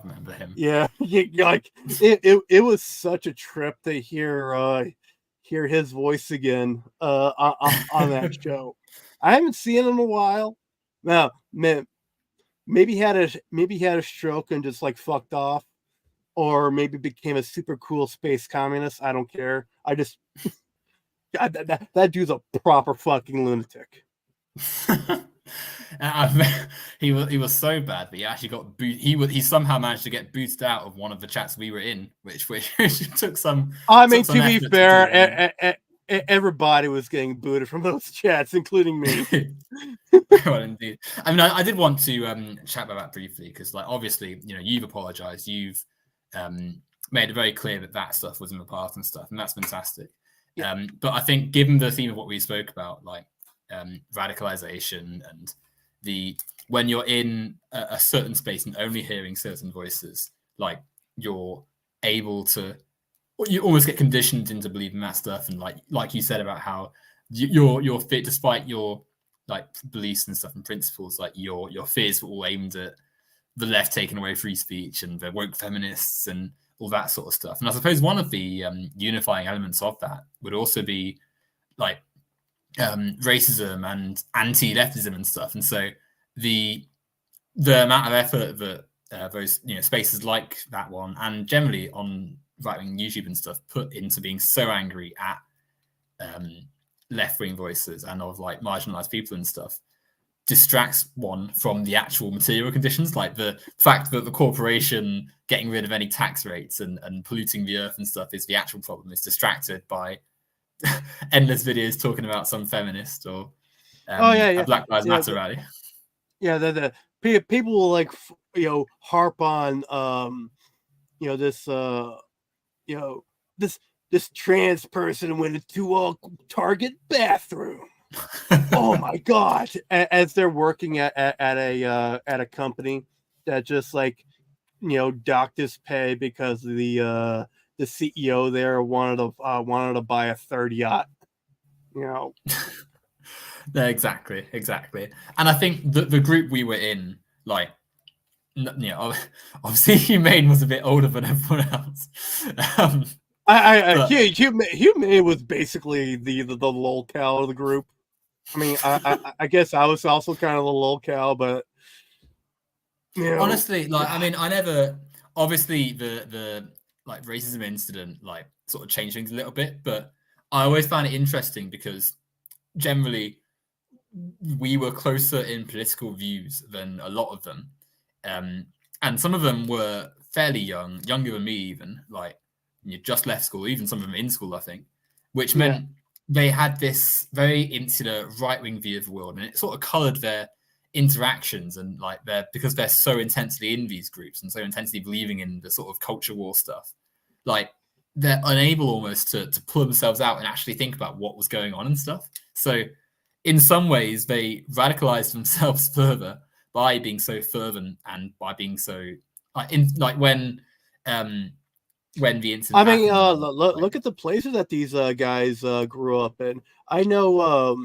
S1: remember him.
S2: Yeah, like it was such a trip to hear his voice again on that show. I haven't seen him in a while. Now, man, maybe had a stroke and just like fucked off, or maybe became a super cool space communist. I don't care. I just God, that dude's a proper fucking lunatic.
S1: He was so bad that he actually got he somehow managed to get booted out of one of the chats we were in, which took some.
S2: I mean, to be
S1: effort
S2: fair, everybody was getting booted from those chats, including me.
S1: Well, indeed. I mean, I did want to chat about that briefly because, like, obviously, you've apologized, you've made it very clear that stuff was in the past and stuff, and that's fantastic. Yeah. But I think, given the theme of what we spoke about, like radicalization and when you're in a certain space and only hearing certain voices, like you almost get conditioned into believing that stuff, and like you said about how you're fit despite your like beliefs and stuff and principles, like your fears were all aimed at the left taking away free speech and the woke feminists and all that sort of stuff. And I suppose one of the unifying elements of that would also be like racism and anti-leftism and stuff. And so the amount of effort that those spaces like that one and generally on right-wing YouTube and stuff put into being so angry at left-wing voices and of like marginalized people and stuff distracts one from the actual material conditions, like the fact that the corporation getting rid of any tax rates and polluting the earth and stuff is the actual problem, is distracted by endless videos talking about some feminist or a Black Lives Matter rally.
S2: Yeah, the people will like harp on this trans person went into a Target bathroom. Oh my god! As they're working at a company that just like docked his pay because the CEO there wanted to buy a third yacht.
S1: Exactly. And I think the group we were in, like, obviously Humane was a bit older than everyone else.
S2: Humane was basically the lolcow of the group. I mean, I guess I was also kind of the lolcow, but
S1: honestly, like, I mean, I never obviously the like racism incident like sort of changed things a little bit, but I always found it interesting because generally we were closer in political views than a lot of them, and some of them were fairly younger than me, even like just left school, even some of them in school, I think, which meant they had this very insular right-wing view of the world, and it sort of colored their interactions and like because they're so intensely in these groups and so intensely believing in the sort of culture war stuff, like they're unable almost to pull themselves out and actually think about what was going on and stuff. So in some ways they radicalized themselves further by being so fervent and by being so when the incident
S2: I mean look at the places that these guys grew up in. I know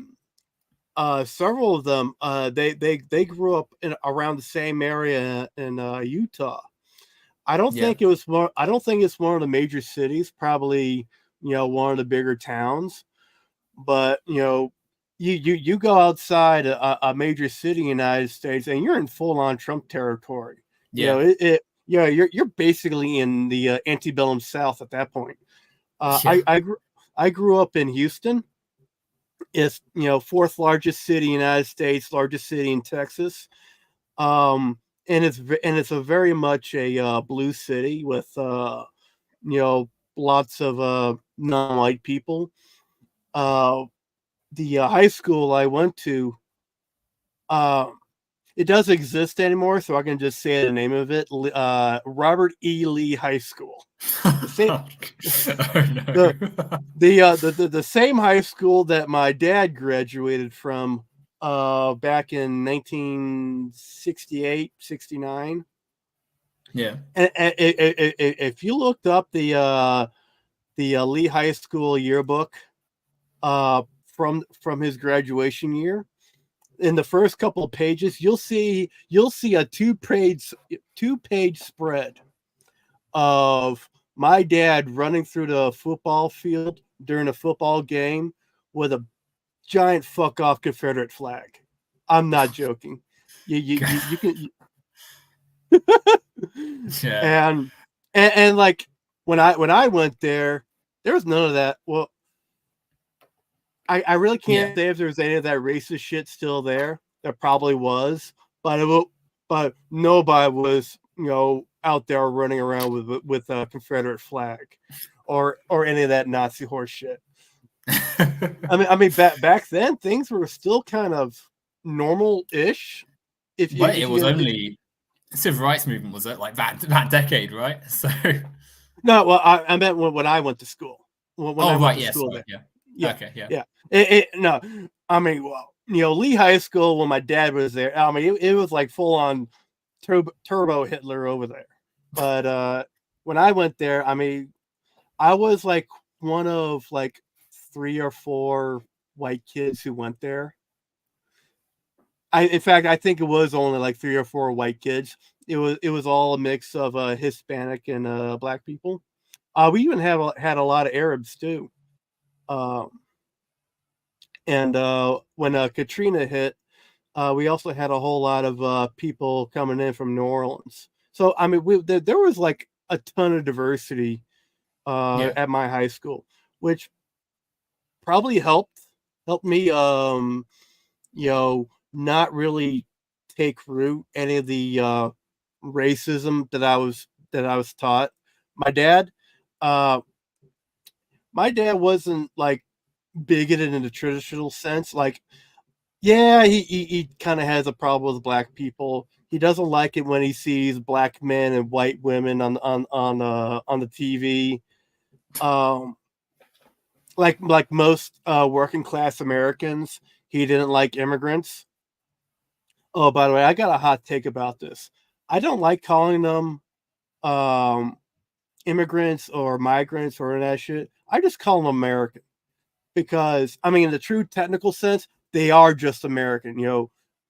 S2: several of them they grew up in around the same area in Utah. I don't think it's one of the major cities, probably one of the bigger towns, but you go outside a major city in the United States and you're in full-on Trump territory. You're basically in the antebellum South at that point. I grew up in Houston. It's fourth largest city in the United States, largest city in Texas, and it's a very much a blue city with lots of non-white people. The high school I went to, it doesn't exist anymore, so I can just say the name of it: Robert E. Lee High School. The same high school that my dad graduated from back in 1968, 69.
S1: Yeah.
S2: And if you looked up the Lee High School yearbook from his graduation year, in the first couple of pages, you'll see a two-page spread of my dad running through the football field during a football game with a giant fuck off Confederate flag. I'm not joking. You can
S1: Yeah.
S2: and like when I went there was none of that. Well, I really can't say if there's any of that racist shit still there. There probably was, but nobody was, out there running around with a Confederate flag, or any of that Nazi horse shit. I mean, back then things were still kind of normal-ish.
S1: But it was only civil rights movement was it like that decade, right? So
S2: no, well, I meant when I went to school. When I went to school
S1: sorry,
S2: there.
S1: yeah. Okay, yeah.
S2: Yeah. No, I mean, well, Lee High School, when my dad was there, I mean, it was like full on turbo Hitler over there. But when I went there, I mean, I was like one of like 3 or 4 white kids who went there. In fact, I think it was only like 3 or 4 white kids. It was all a mix of Hispanic and black people. We even had a lot of Arabs too. And when Katrina hit, we also had a whole lot of people coming in from New Orleans. So I mean, there was like a ton of diversity at my high school, which probably helped me, not really take root any of the racism that I was taught. My dad wasn't like bigoted in the traditional sense. Like, yeah, he kind of has a problem with black people. He doesn't like it when he sees black men and white women on the TV. Like most working class Americans, he didn't like immigrants. Oh, by the way, I got a hot take about this. I don't like calling them immigrants or migrants or that shit. I just call them American because, I mean, in the true technical sense, they are just American.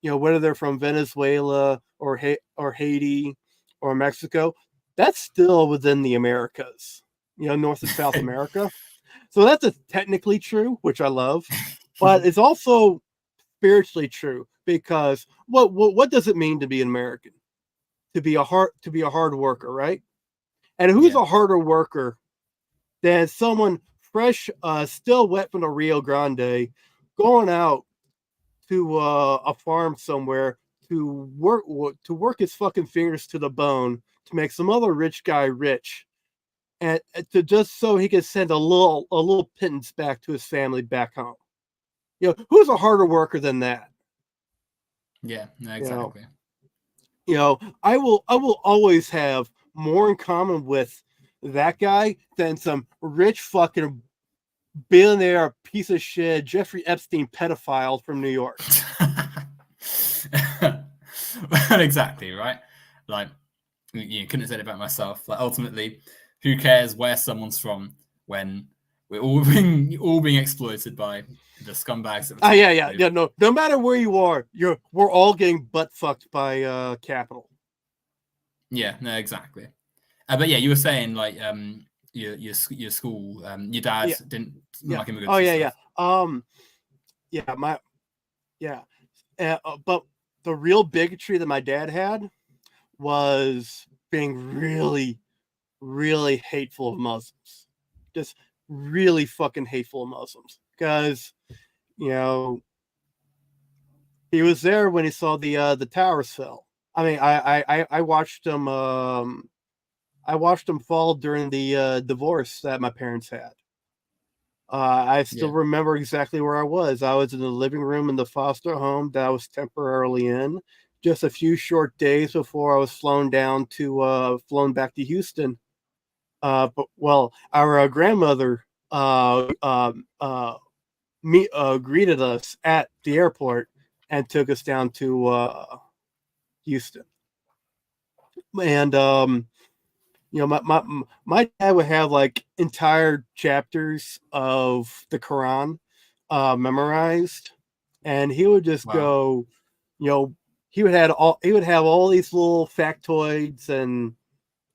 S2: Whether they're from Venezuela or Haiti or Mexico, that's still within the Americas. North and South America. So that's technically true, which I love, but it's also spiritually true because what does it mean to be an American? To be a hard worker, right? And who's a harder worker than someone fresh, still wet from the Rio Grande, going out to a farm somewhere to work his fucking fingers to the bone to make some other rich guy rich, and to just so he can send a little pittance back to his family back home. Who's a harder worker than that?
S1: Yeah, no, exactly.
S2: I will always have more in common with that guy than some rich fucking billionaire piece of shit Jeffrey Epstein pedophile from New York.
S1: Well, exactly, right? Like, you couldn't have said it about myself. Like, ultimately, who cares where someone's from when we're all being exploited by the scumbags at the top.
S2: Yeah. No matter where you are, we're all getting butt fucked by capital.
S1: Yeah, no, exactly. But yeah, you were saying like your school, your dad didn't like immigrants.
S2: Oh yeah. But the real bigotry that my dad had was being really, really hateful of Muslims. Just really fucking hateful of Muslims. Because, he was there when he saw the towers fell. I mean, I watched him. I watched him fall during the divorce that my parents had. I still remember exactly where I was. I was in the living room in the foster home that I was temporarily in, just a few short days before I was flown back to Houston. Our grandmother greeted us at the airport and took us down to Houston. and my dad would have like entire chapters of the Quran memorized, and he would just
S1: Wow.
S2: go, he would have all these little factoids and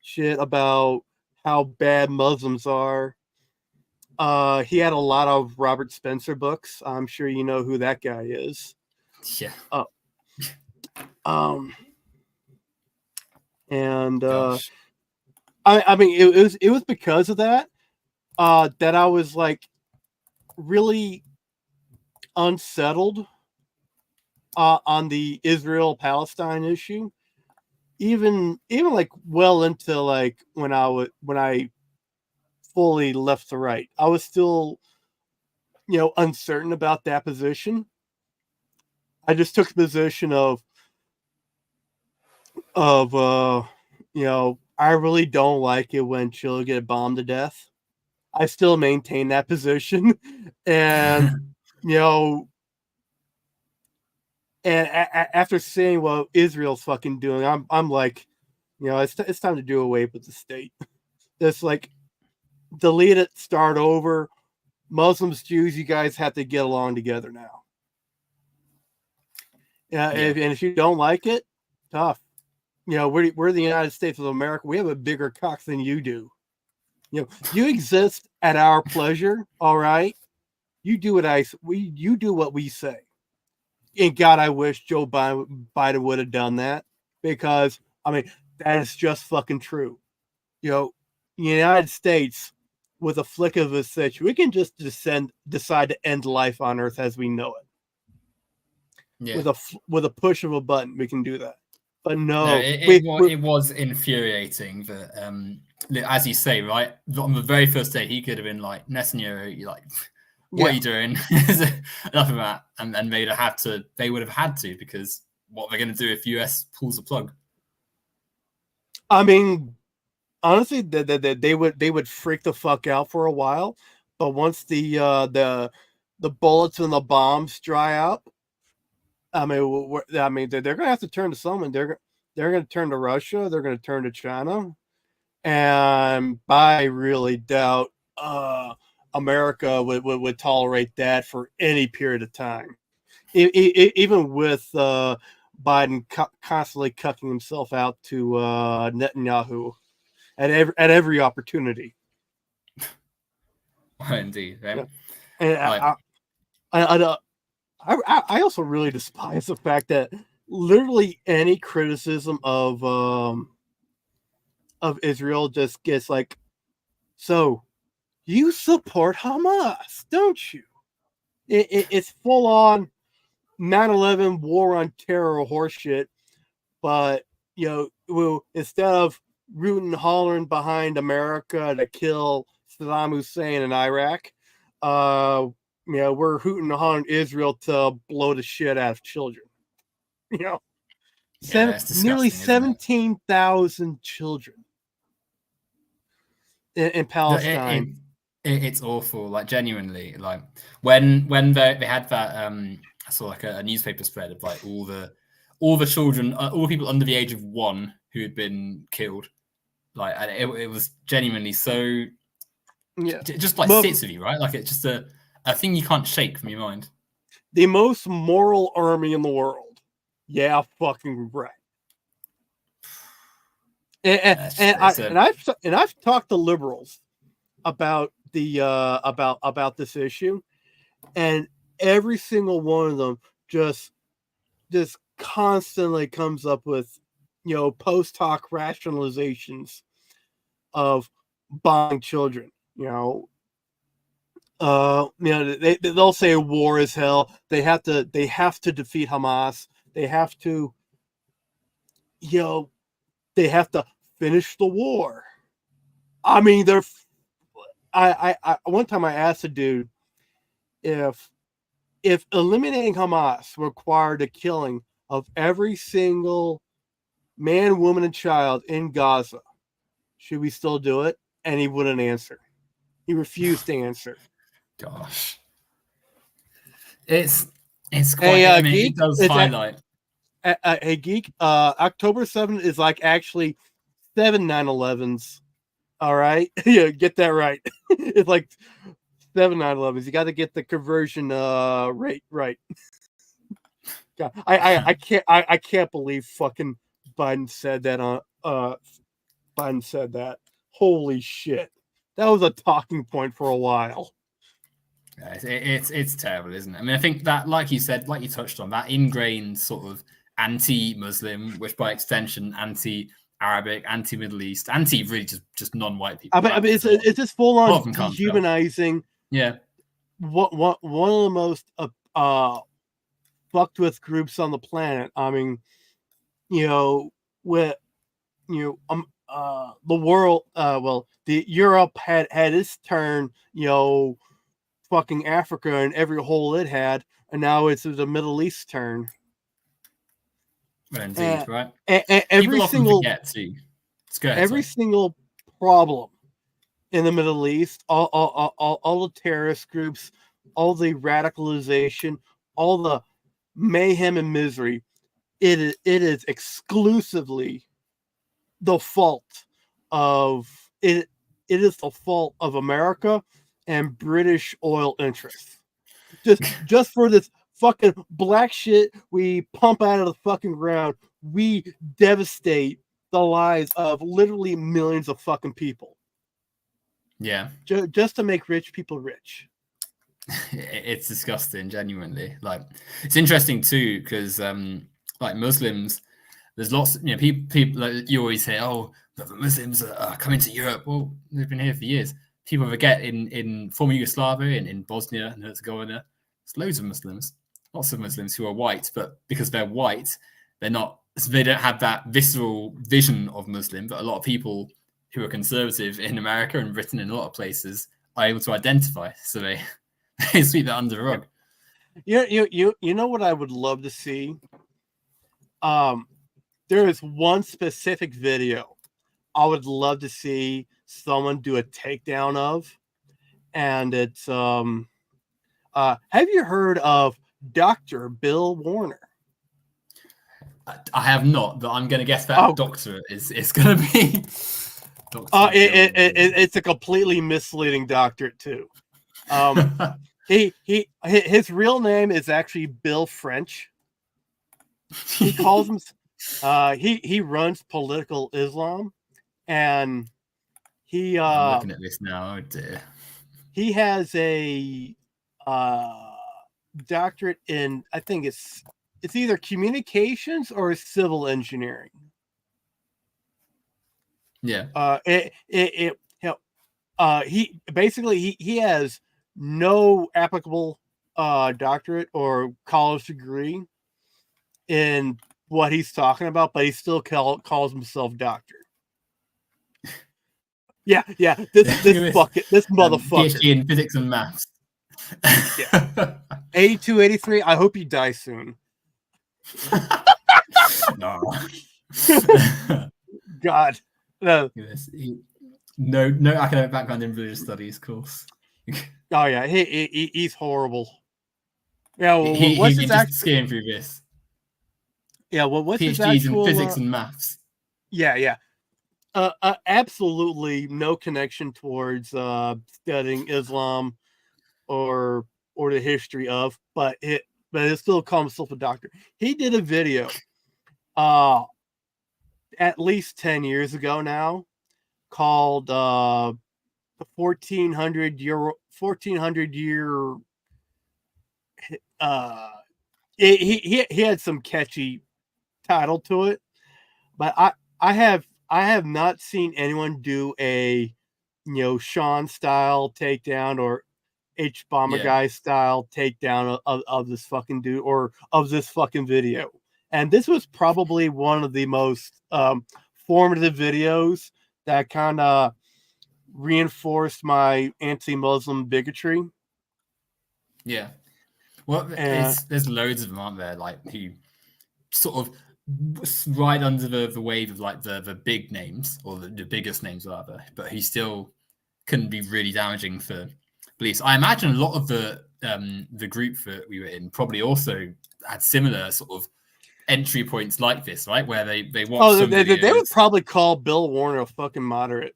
S2: shit about how bad Muslims are. He had a lot of Robert Spencer books. I'm sure you know who that guy is.
S1: Yeah.
S2: Um, and
S1: Gosh.
S2: I mean, it was because of that that I was like really unsettled on the Israel-Palestine issue, even like well into like when I fully left the right. I was still uncertain about that position. I just took the position of I really don't like it when children get bombed to death. I still maintain that position, and you know, and after seeing what Israel's fucking doing, I'm like, it's time to do away with the state. It's like delete it, start over. Muslims, Jews, you guys have to get along together now. Yeah,
S1: Yeah.
S2: and if you don't like it, tough. We're the United States of America. We have a bigger cock than you do. You exist at our pleasure. All right, you do what we say. And God, I wish Joe Biden would have done that, because I mean that is just fucking true. The United States, with a flick of a switch, we can just decide to end life on Earth as we know it.
S1: Yeah.
S2: With a push of a button, we can do that. But no,
S1: it was infuriating that, as you say, right, on the very first day, he could have been like, Netanyahu, you're like, what are you doing? Enough of that. And they would have had to, because what they're going to do if US pulls the plug?
S2: I mean, honestly, they would freak the fuck out for a while, but once the bullets and the bombs dry up, I mean, they're gonna have to turn to someone. They're gonna turn to Russia. They're gonna turn to China, and I really doubt America would tolerate that for any period of time, even with Biden constantly cucking himself out to Netanyahu at every opportunity.
S1: Indeed, right?
S2: Yeah. And I also really despise the fact that literally any criticism of Israel just gets like, so you support Hamas, don't you? It's full on 9/11 war on terror horseshit, but instead of rooting and hollering behind America to kill Saddam Hussein in Iraq, we're hooting and hollering Israel to blow the shit out of children. Nearly 17,000 children in Palestine.
S1: It's awful, like genuinely. Like when they had that, I saw like a newspaper spread of like all the children, all the people under the age of 1 who had been killed. Like, and it was genuinely so.
S2: Yeah,
S1: just like sits with you, right? Like it's just a thing you can't shake from your mind.
S2: The most moral army in the world. Yeah, fucking right. And I've talked to liberals about the about this issue, and every single one of them just constantly comes up with post hoc rationalizations of bombing children. They'll say war is hell. They have to defeat Hamas. They have to finish the war. I mean, I one time I asked a dude if eliminating Hamas required the killing of every single man, woman, and child in Gaza, should we still do it? And he wouldn't answer. He refused to answer.
S1: Gosh, it's quite. Geek, it does highlight.
S2: Hey, Geek. October 7th is like actually 7 9/11s. All right, yeah, get that right. It's like 7 9/11s. You got to get the conversion rate right. God, I can't believe fucking Biden said that on Biden said that. Holy shit, that was a talking point for a while.
S1: Yeah, it's terrible, isn't it? I mean, I think that, like you said, like you touched on, that ingrained sort of anti-Muslim, which by extension anti-Arabic, anti-Middle East, anti really just non-white people.
S2: I mean,
S1: Because
S2: it's just full
S1: a lot
S2: on
S1: of them can't tell.
S2: dehumanizing.
S1: Yeah,
S2: One of the most fucked with groups on the planet. I mean, you know, with the world, well, the Europe had its turn, fucking Africa and every hole it had, and now it's the Middle East turn.
S1: well, indeed, right?
S2: Every
S1: People often
S2: single
S1: forget too. Let's go ahead.
S2: every
S1: Sorry.
S2: single problem in the Middle East, all the terrorist groups, all the radicalization, all the mayhem and misery, it is exclusively the fault of it. It is the fault of America and British oil interests. Just for this fucking black shit we pump out of the fucking ground, we devastate the lives of literally millions of fucking people.
S1: Yeah,
S2: Just to make rich people rich.
S1: it's disgusting, genuinely. Like, it's interesting too because like Muslims, there's lots, people like, you always hear, oh, the Muslims are coming to Europe. Well, they've been here for years. People forget in former Yugoslavia, in Bosnia and Herzegovina, there's loads of Muslims, lots of Muslims who are white, but because they're white, they don't have that visceral vision of Muslim. But a lot of people who are conservative in America and Britain and a lot of places are able to identify, so they sweep that under the rug.
S2: You know what I would love to see? There is one specific video I would love to see someone do a takedown of, and it's have you heard of Dr. Bill Warner?
S1: I have not, but I'm going to guess that doctor is going to be.
S2: It's a completely misleading doctorate too. His real name is actually Bill French. He calls him. He runs political Islam, and
S1: I'm looking at this now. Oh dear.
S2: He has a doctorate in, I think it's either communications or civil engineering.
S1: Yeah.
S2: He basically he has no applicable doctorate or college degree in what he's talking about, but he still calls himself doctor. Yeah. This motherfucker.
S1: PhD in physics and maths.
S2: Yeah. 82, 83. I hope you die soon.
S1: No.
S2: God. No
S1: academic background in religious studies, of course.
S2: Oh yeah, he's horrible. Yeah, well,
S1: he's just skiing through this.
S2: Yeah, well, what's his
S1: PhDs
S2: actual,
S1: in physics and maths?
S2: Yeah. Absolutely no connection towards studying Islam or the history of, but it still calls himself a doctor. He did a video at least 10 years ago now called the 1400 year he had some catchy title to it, but I have not seen anyone do a Sean style takedown or H Bomber Guy style takedown of this fucking dude or of this fucking video. And this was probably one of the most formative videos that kind of reinforced my anti-Muslim bigotry.
S1: Yeah. Well, there's loads of them, aren't there? Like, who sort of ride under the wave of like the big names or the biggest names, rather, but who still can be really damaging for beliefs. I imagine a lot of the group that we were in probably also had similar sort of entry points like this, right? Where they watch
S2: Oh,
S1: some
S2: they
S1: videos.
S2: would probably call Bill Warner a fucking moderate.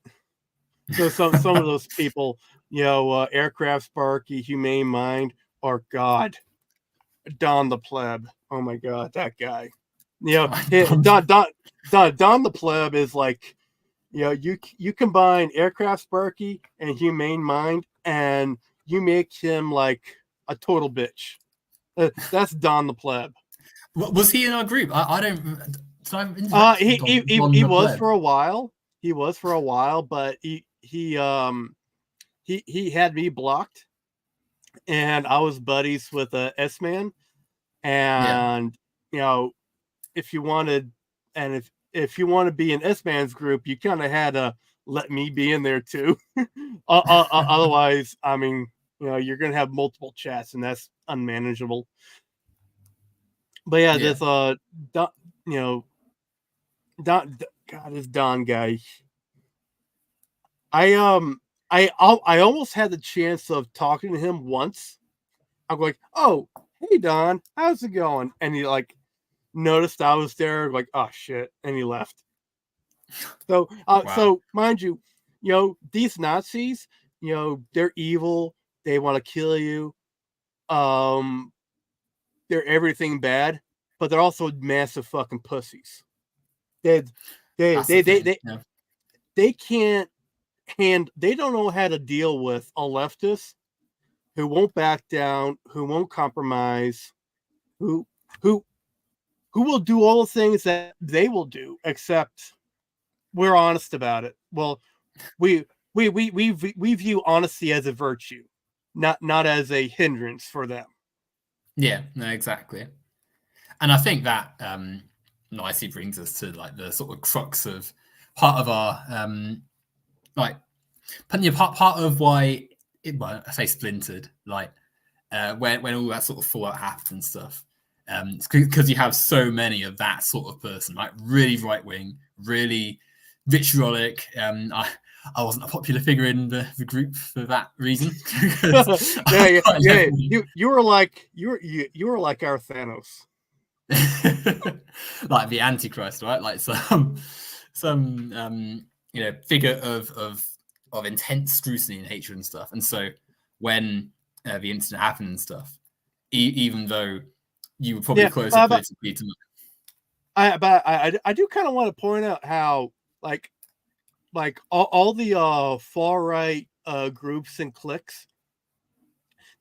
S2: So some of those people, Aircraft Sparky, Humane Mind, or God, Don the Pleb. Oh my God, that guy. Don the Pleb is like, you combine Aircraft Sparky and Humane Mind, and you make him like a total bitch. That's Don the Pleb.
S1: Was he in our group? I don't.
S2: He was for a while. He was for a while, but he had me blocked, and I was buddies with a S-Man, and if you wanted, and if you want to be in S-Man's group, you kind of had to let me be in there too. Otherwise, I mean, you're gonna have multiple chats, and that's unmanageable. But yeah, this Don, God, this Don guy. I almost had the chance of talking to him once. I'm like, oh, hey Don, how's it going? And he like noticed I was there, like, oh shit, and he left. So
S1: Wow.
S2: So mind you, these Nazis, they're evil, they want to kill you. They're everything bad, but they're also massive fucking pussies. They can't they don't know how to deal with a leftist who won't back down, who won't compromise, who will do all the things that they will do, except we're honest about it. Well, we view honesty as a virtue, not as a hindrance for them.
S1: Yeah, no, exactly. And I think that nicely brings us to like the sort of crux of part of our like part of why I say splintered, like when all that sort of fallout happened and stuff. It's because you have so many of that sort of person, like really right wing, really vitriolic. I wasn't a popular figure in the group for that reason.
S2: yeah. You were like our Thanos,
S1: like the Antichrist, right? Like some figure of intense scrutiny and hatred and stuff. And so when the incident happened and stuff, even though you were probably closer politically to me.
S2: I do kind of want to point out how like all the far right groups and cliques,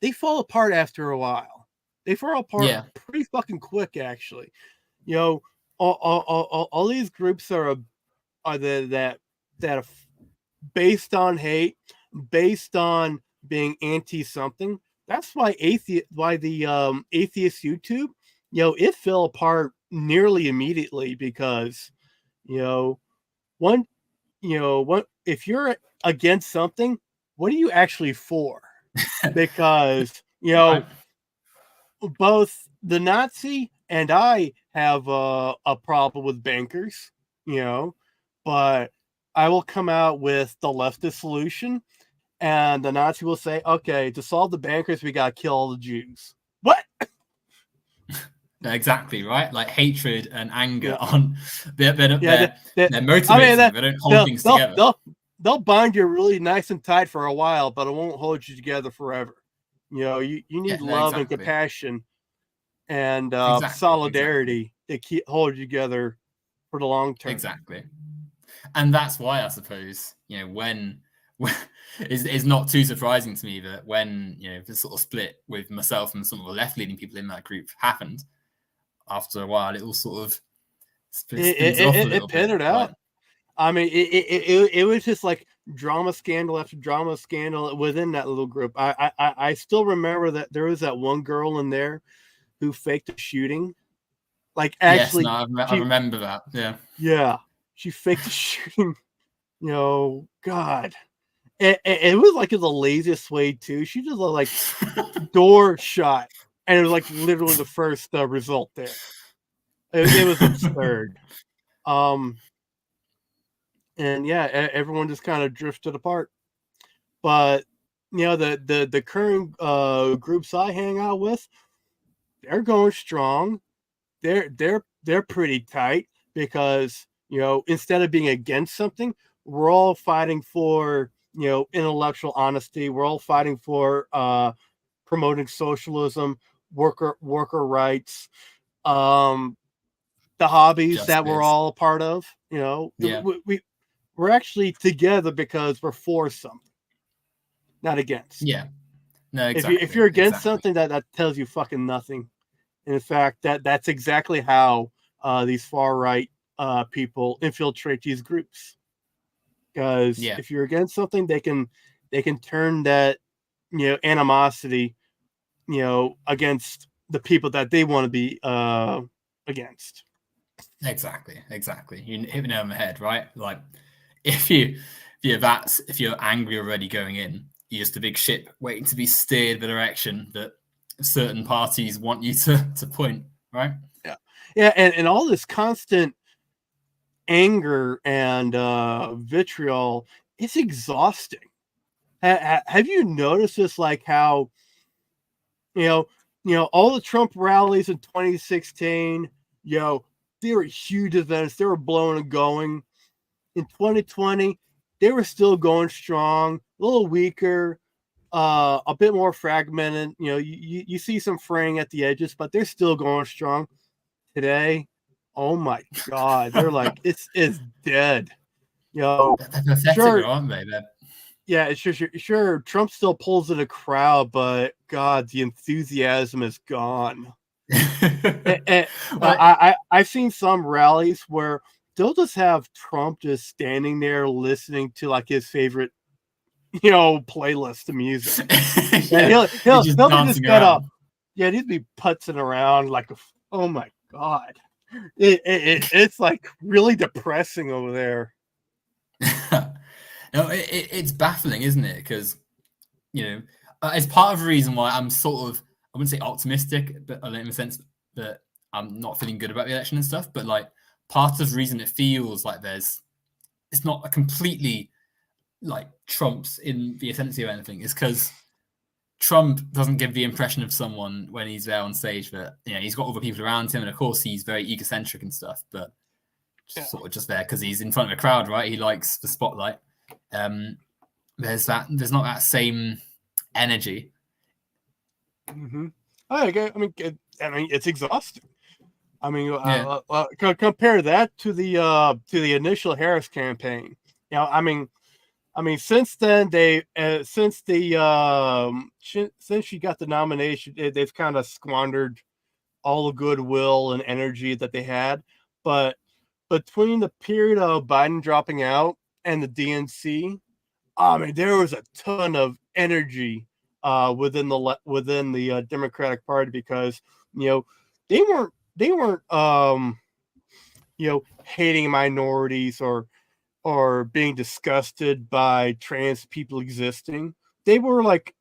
S2: they fall apart after a while. They fall apart pretty fucking quick, actually. All these groups are that are based on hate, based on being anti something. That's why the atheist YouTube, it fell apart nearly immediately because, if you're against something, what are you actually for? Because,
S1: Right.
S2: both the Nazi and I have a problem with bankers, but I will come out with the leftist solution, and the Nazi will say, okay, to solve the bankers, we got to kill all the Jews. What?
S1: Exactly, right? Like hatred and anger on they're motivated. They don't hold things together.
S2: They'll bind you really nice and tight for a while, but it won't hold you together forever. You need love and compassion and solidarity to hold you together for the long term.
S1: Exactly. And that's why I suppose, when it's not too surprising to me that when, the sort of split with myself and some of the left-leaning people in that group happened, after a while, it all sort of split off a little bit.
S2: It pitted out. I mean, it was just like drama scandal after drama scandal within that little group. I still remember that there was that one girl in there who faked a shooting. Like, actually,
S1: yes, no, I remember that.
S2: Yeah, she faked a shooting. God, it was like in the laziest way too. She just like door shot, and it was like literally the first result there. It was absurd. And yeah, everyone just kind of drifted apart. But the current groups I hang out with, they're going strong. They're they're pretty tight because, instead of being against something, we're all fighting for, intellectual honesty. We're all fighting for promoting socialism, worker rights, the hobbies that we're
S1: Justice.
S2: all a part of.
S1: Yeah.
S2: We're actually together because we're for something, not against.
S1: Yeah. No,
S2: If
S1: exactly.
S2: you're against
S1: Exactly.
S2: something, that tells you fucking nothing. In fact, that's exactly how these far right people infiltrate these groups. Because
S1: Yeah.
S2: if you're against something, they can turn that animosity against the people that they want to be against.
S1: Exactly. You hit the nail on the head, right? Like if you're angry already going in, you're just a big ship waiting to be steered the direction that certain parties want you to point, right?
S2: Yeah, and all this constant anger and vitriol, it's exhausting. Have you noticed this? Like how you know, all the Trump rallies in 2016, they were huge events. They were blowing and going. In 2020, they were still going strong, a little weaker, a bit more fragmented. You see some fraying at the edges, but they're still going strong. Today, oh my God, they're like it's dead.
S1: They're pathetic,
S2: Sure,
S1: aren't they?
S2: yeah, it's sure. Trump still pulls in a crowd, but God, the enthusiasm is gone.
S1: Well,
S2: I've seen some rallies where they'll just have Trump just standing there listening to like his favorite, playlist of music, and
S1: yeah,
S2: he'll
S1: just
S2: be just
S1: dancing
S2: kind of
S1: around.
S2: he'd be putzing around like oh my God, it's like really depressing over there.
S1: No, it's baffling, isn't it? Because it's part of the reason why I'm sort of, I wouldn't say optimistic, but in the sense that I'm not feeling good about the election and stuff. But like part of the reason it feels like it's not a completely like Trump's in the ascendancy or anything is because Trump doesn't give the impression of someone when he's there on stage that he's got other people around him, and of course he's very egocentric and stuff, but
S2: Yeah.
S1: sort of just there because he's in front of a crowd, right? He likes the spotlight. There's not that same energy.
S2: Mm-hmm. I mean, it's exhausting. I mean,
S1: Yeah.
S2: compare that to the initial Harris campaign. I mean, since then since she got the nomination, they've kind of squandered all the goodwill and energy that they had. But between the period of Biden dropping out and the DNC, I mean, there was a ton of energy within the Democratic Party because they weren't hating minorities or being disgusted by trans people existing. They were like,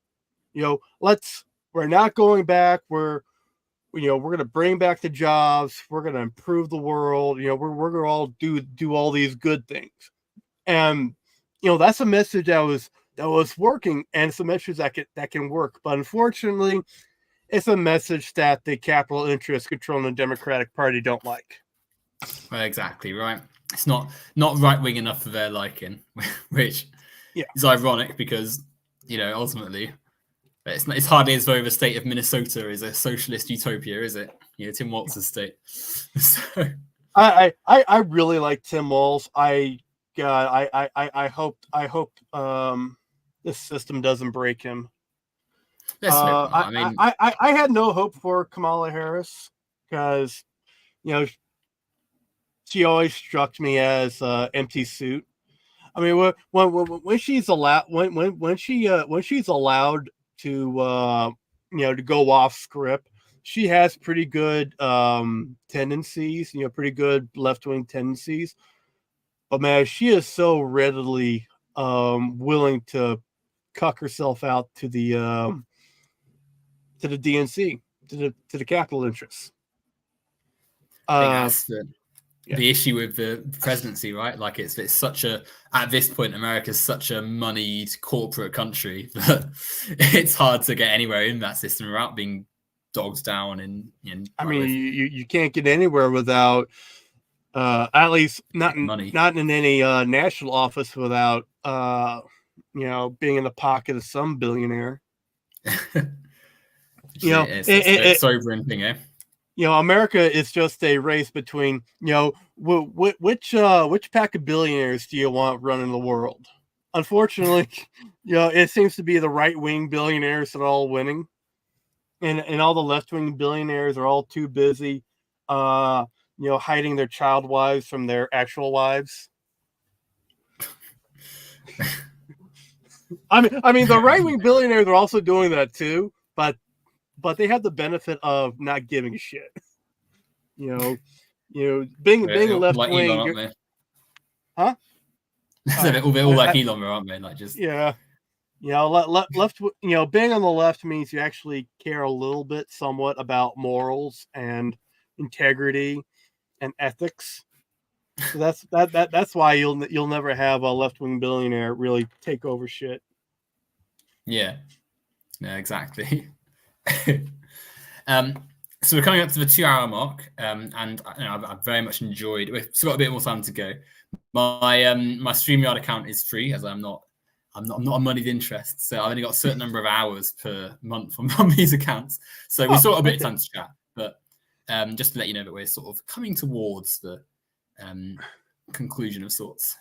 S2: we're not going back. We're going to bring back the jobs. We're going to improve the world. We're going to all do all these good things. And, that's a message that was working, and it's a message that can work. But unfortunately, it's a message that the capital interests controlling the Democratic Party don't like.
S1: Well, exactly right. It's not right wing enough for their liking, which is ironic because ultimately it's hardly as though the state of Minnesota is a socialist utopia, is it? Tim Walz's state. So
S2: I really like Tim Walz. I hope this system doesn't break him. I had no hope for Kamala Harris because she always struck me as empty suit. I mean, when she's allowed when she's allowed to to go off script, she has pretty good tendencies, pretty good left wing tendencies. But man, she is so readily willing to cuck herself out to the DNC, to the capital interests.
S1: I think that's the issue with the presidency, right? Like it's such a, at this point, America's such a moneyed corporate country that it's hard to get anywhere in that system without being dogs down
S2: I mean, you can't get anywhere without at least not
S1: money.
S2: not in any national office without being in the pocket of some billionaire.
S1: It's sobering thing, eh?
S2: America is just a race between which pack of billionaires do you want running the world? Unfortunately, it seems to be the right-wing billionaires that are all winning, and all the left-wing billionaires are all too busy hiding their child wives from their actual wives. I mean the right-wing billionaires are also doing that too, but they have the benefit of not giving a shit. Being left-wing,
S1: Elon, aren't
S2: huh?
S1: They're all like Elon, aren't they? Like just
S2: left. Being on the left means you actually care a little bit, somewhat, about morals and integrity and ethics. So that's why you'll never have a left-wing billionaire really take over shit.
S1: Yeah, exactly. So we're coming up to the 2-hour mark, and I've very much enjoyed. We've still got a bit more time to go. My my StreamYard account is free, as I'm not a moneyed interest, so I've only got a certain number of hours per month on these accounts. So we still got a bit of time to chat, but just to let you know that we're sort of coming towards the conclusion of sorts.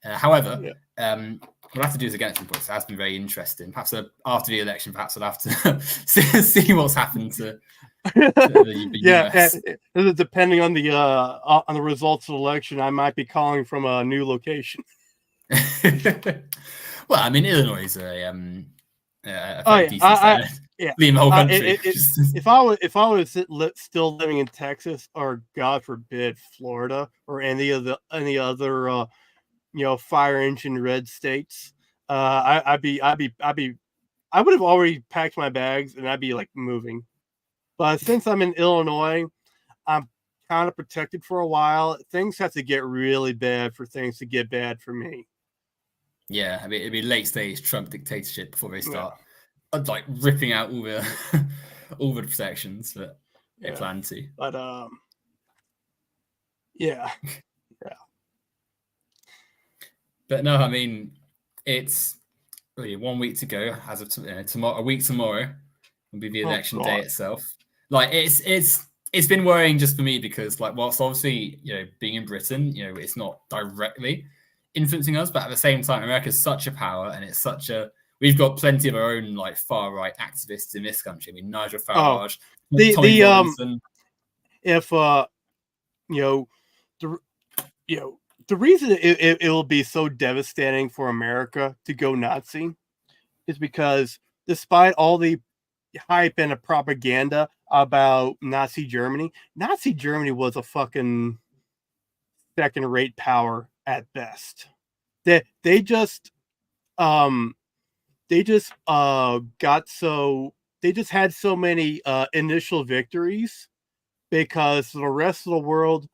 S1: However, what I have to do is against some points. It has been very interesting. Perhaps after the election, perhaps I'll have to see what's happened to the US.
S2: Depending on the results of the election, I might be calling from a new location.
S1: Well, I mean, Illinois is a very decent state. The whole country.
S2: If I was still living in Texas, or God forbid, Florida, or any other fire engine red states, I would have already packed my bags and I'd be like moving. But since I'm in Illinois, I'm kind of protected for a while. Things have to get really bad for things to get bad for me.
S1: Yeah, I mean, it'd be late stage Trump dictatorship before they start like ripping out all the all the protections that they plan to.
S2: But yeah.
S1: But no, I mean, it's really 1 week to go. As of tomorrow, a week tomorrow will be the election day itself. Like it's been worrying just for me because, like, whilst obviously being in Britain, it's not directly influencing us, but at the same time, America's such a power, and it's such a we've got plenty of our own like far right activists in this country. I mean, Nigel Farage, Tommy Robinson.
S2: The reason it will be so devastating for America to go Nazi is because despite all the hype and the propaganda about Nazi Germany was a fucking second-rate power at best. They just had so many initial victories because the rest of the world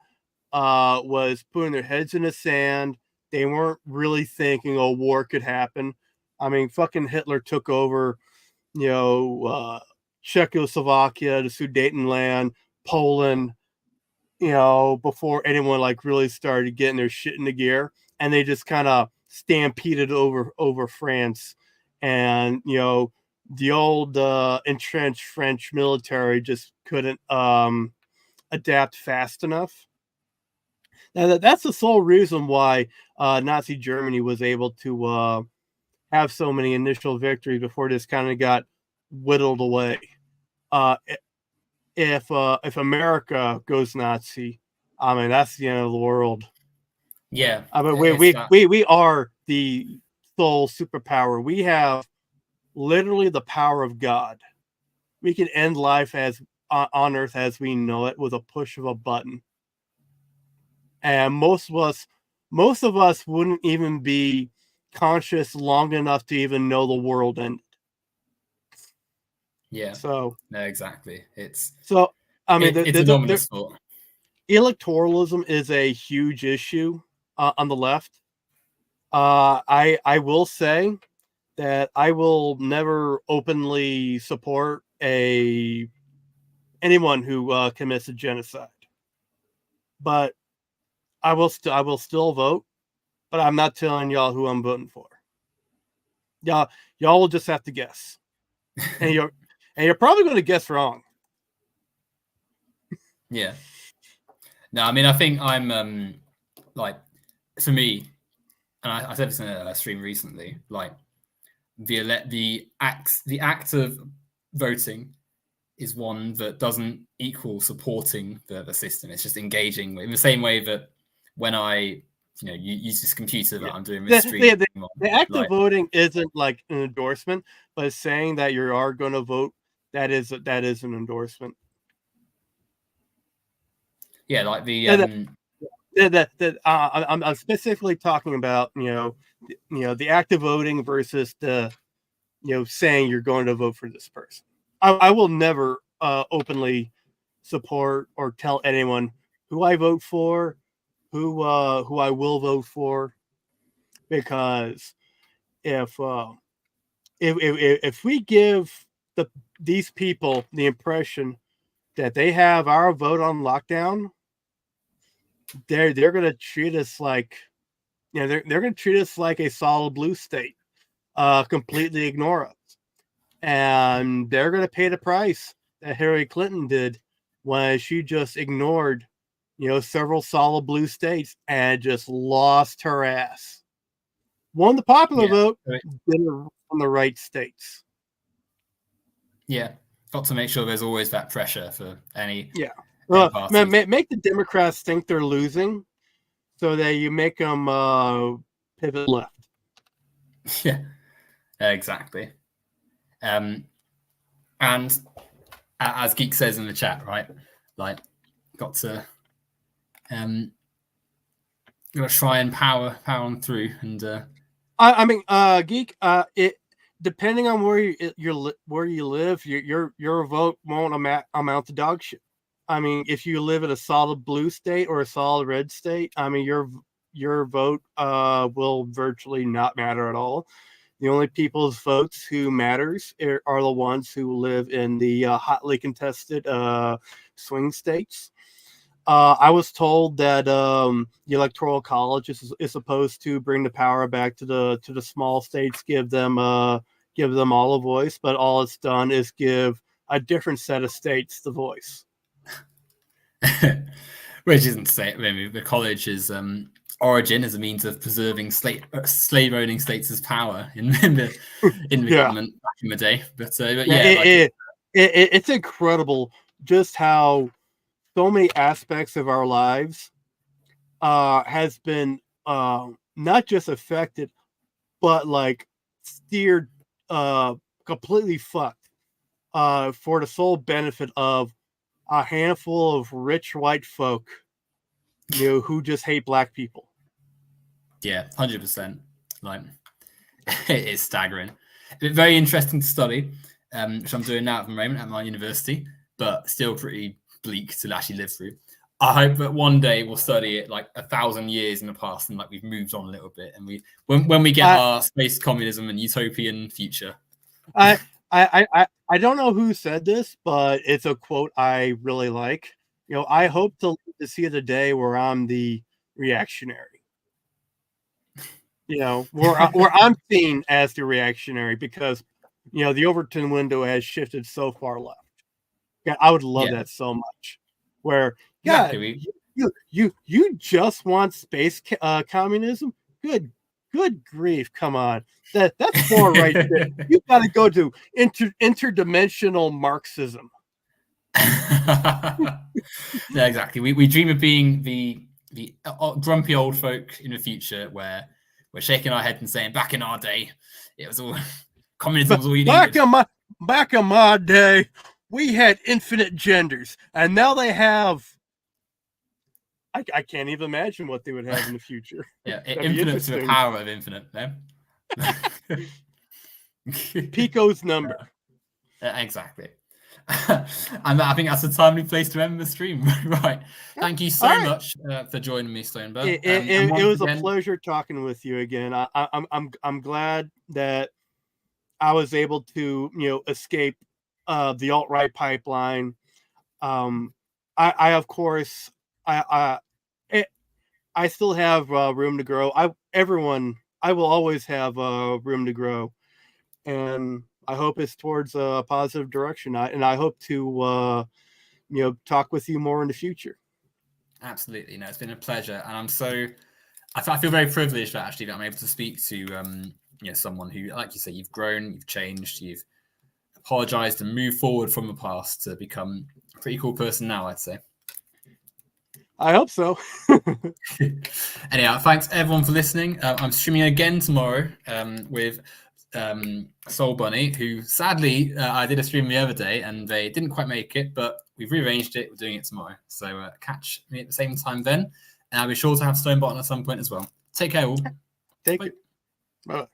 S2: was putting their heads in the sand. They weren't really thinking war could happen. I mean, fucking Hitler took over, Czechoslovakia, the Sudetenland, Poland, before anyone like really started getting their shit into gear, and they just kind of stampeded over France, and the old entrenched French military just couldn't adapt fast enough. Now that's the sole reason why Nazi Germany was able to have so many initial victories before this kind of got whittled away. If America goes Nazi, I mean that's the end of the world.
S1: Yeah,
S2: I mean we are the sole superpower. We have literally the power of God. We can end life on Earth as we know it with a push of a button. And most of us wouldn't even be conscious long enough to even know the world ended.
S1: Yeah.
S2: So
S1: no, exactly. It's
S2: enormous thought. Electoralism is a huge issue on the left. I will say that I will never openly support a anyone who commits a genocide. But I will still vote, but I'm not telling y'all who I'm voting for. Y'all will just have to guess, and you're probably going to guess wrong.
S1: Yeah. No, I mean, I think I'm like, for me, and I said this in a stream recently, like the act of voting is one that doesn't equal supporting the system. It's just engaging in the same way that when I use this computer that I'm doing this stream.
S2: The act of voting isn't like an endorsement, but saying that you are going to vote, that is an endorsement.
S1: Yeah, like
S2: I'm specifically talking about the act of voting versus the saying you're going to vote for this person. I will never openly support or tell anyone who I vote for, who I will vote for, because if we give these people the impression that they have our vote on lockdown, they're going to treat us like they're going to treat us like a solid blue state, completely ignore us, and they're going to pay the price that Hillary Clinton did when she just ignored several solid blue states and just lost her ass. Won the popular vote, did it from the right states.
S1: Yeah, got to make sure there's always that pressure for any.
S2: Yeah, make the Democrats think they're losing, so that you make them pivot left.
S1: Yeah, exactly. And as Geek says in the chat, right? Like, got to try and power on through. And
S2: I mean, Geek, it depending on where you live, your vote won't amount to dog shit. I mean, if you live in a solid blue state or a solid red state, I mean, your vote will virtually not matter at all. The only people's votes who matters are the ones who live in the hotly contested swing states. I was told that the Electoral College is supposed to bring the power back to the small states, give them all a voice, but all it's done is give a different set of states the voice.
S1: Which isn't to say, I mean, the college's origin as a means of preserving slave owning states' power in the government back in the day. But
S2: it's incredible just how so many aspects of our lives has been not just affected, but like steered completely fucked for the sole benefit of a handful of rich white folk, who just hate black people.
S1: Yeah, 100%. Like, it is staggering. Very interesting to study, which I'm doing now at the moment at my university, but still pretty bleak to actually live through. I hope that one day we'll study it like 1,000 years in the past, and like we've moved on a little bit, and when we get our space communism and utopian future.
S2: I don't know who said this, but it's a quote I really like. I hope to see the day where I'm the reactionary. Where I'm seen as the reactionary, because the Overton window has shifted so far left. Yeah, I would love that so much. Where you just want space communism? Good grief! Come on, that's more right there. You got to go to interdimensional Marxism.
S1: Yeah, exactly. We dream of being the grumpy old folk in the future, where we're shaking our head and saying, "Back in our day, it was all communism was all you needed."
S2: Back in my day, we had infinite genders, and now they have. I can't even imagine what they would have in the future.
S1: Yeah, infinite to the power of infinite. No?
S2: Pico's number.
S1: Exactly. And I think that's a timely place to end the stream. Right. Thank you so much for joining me, Stoneberg.
S2: It was a pleasure talking with you again. I'm glad that I was able to escape the alt-right pipeline. I of course, I still have room to grow. I will always have room to grow, and I hope it's towards a positive direction. And I hope to talk with you more in the future.
S1: Absolutely, no, it's been a pleasure, and I feel very privileged actually that I'm able to speak to someone who, like you say, you've grown, you've changed, you've apologized and moved forward from the past to become a pretty cool person now, I'd say.
S2: I hope so.
S1: Anyhow, thanks everyone for listening. I'm streaming again tomorrow with Soul Bunny, who sadly I did a stream the other day and they didn't quite make it, but we've rearranged it. We're doing it tomorrow. So catch me at the same time then. And I'll be sure to have Stonebottom at some point as well. Take care all.
S2: Take it. Bye.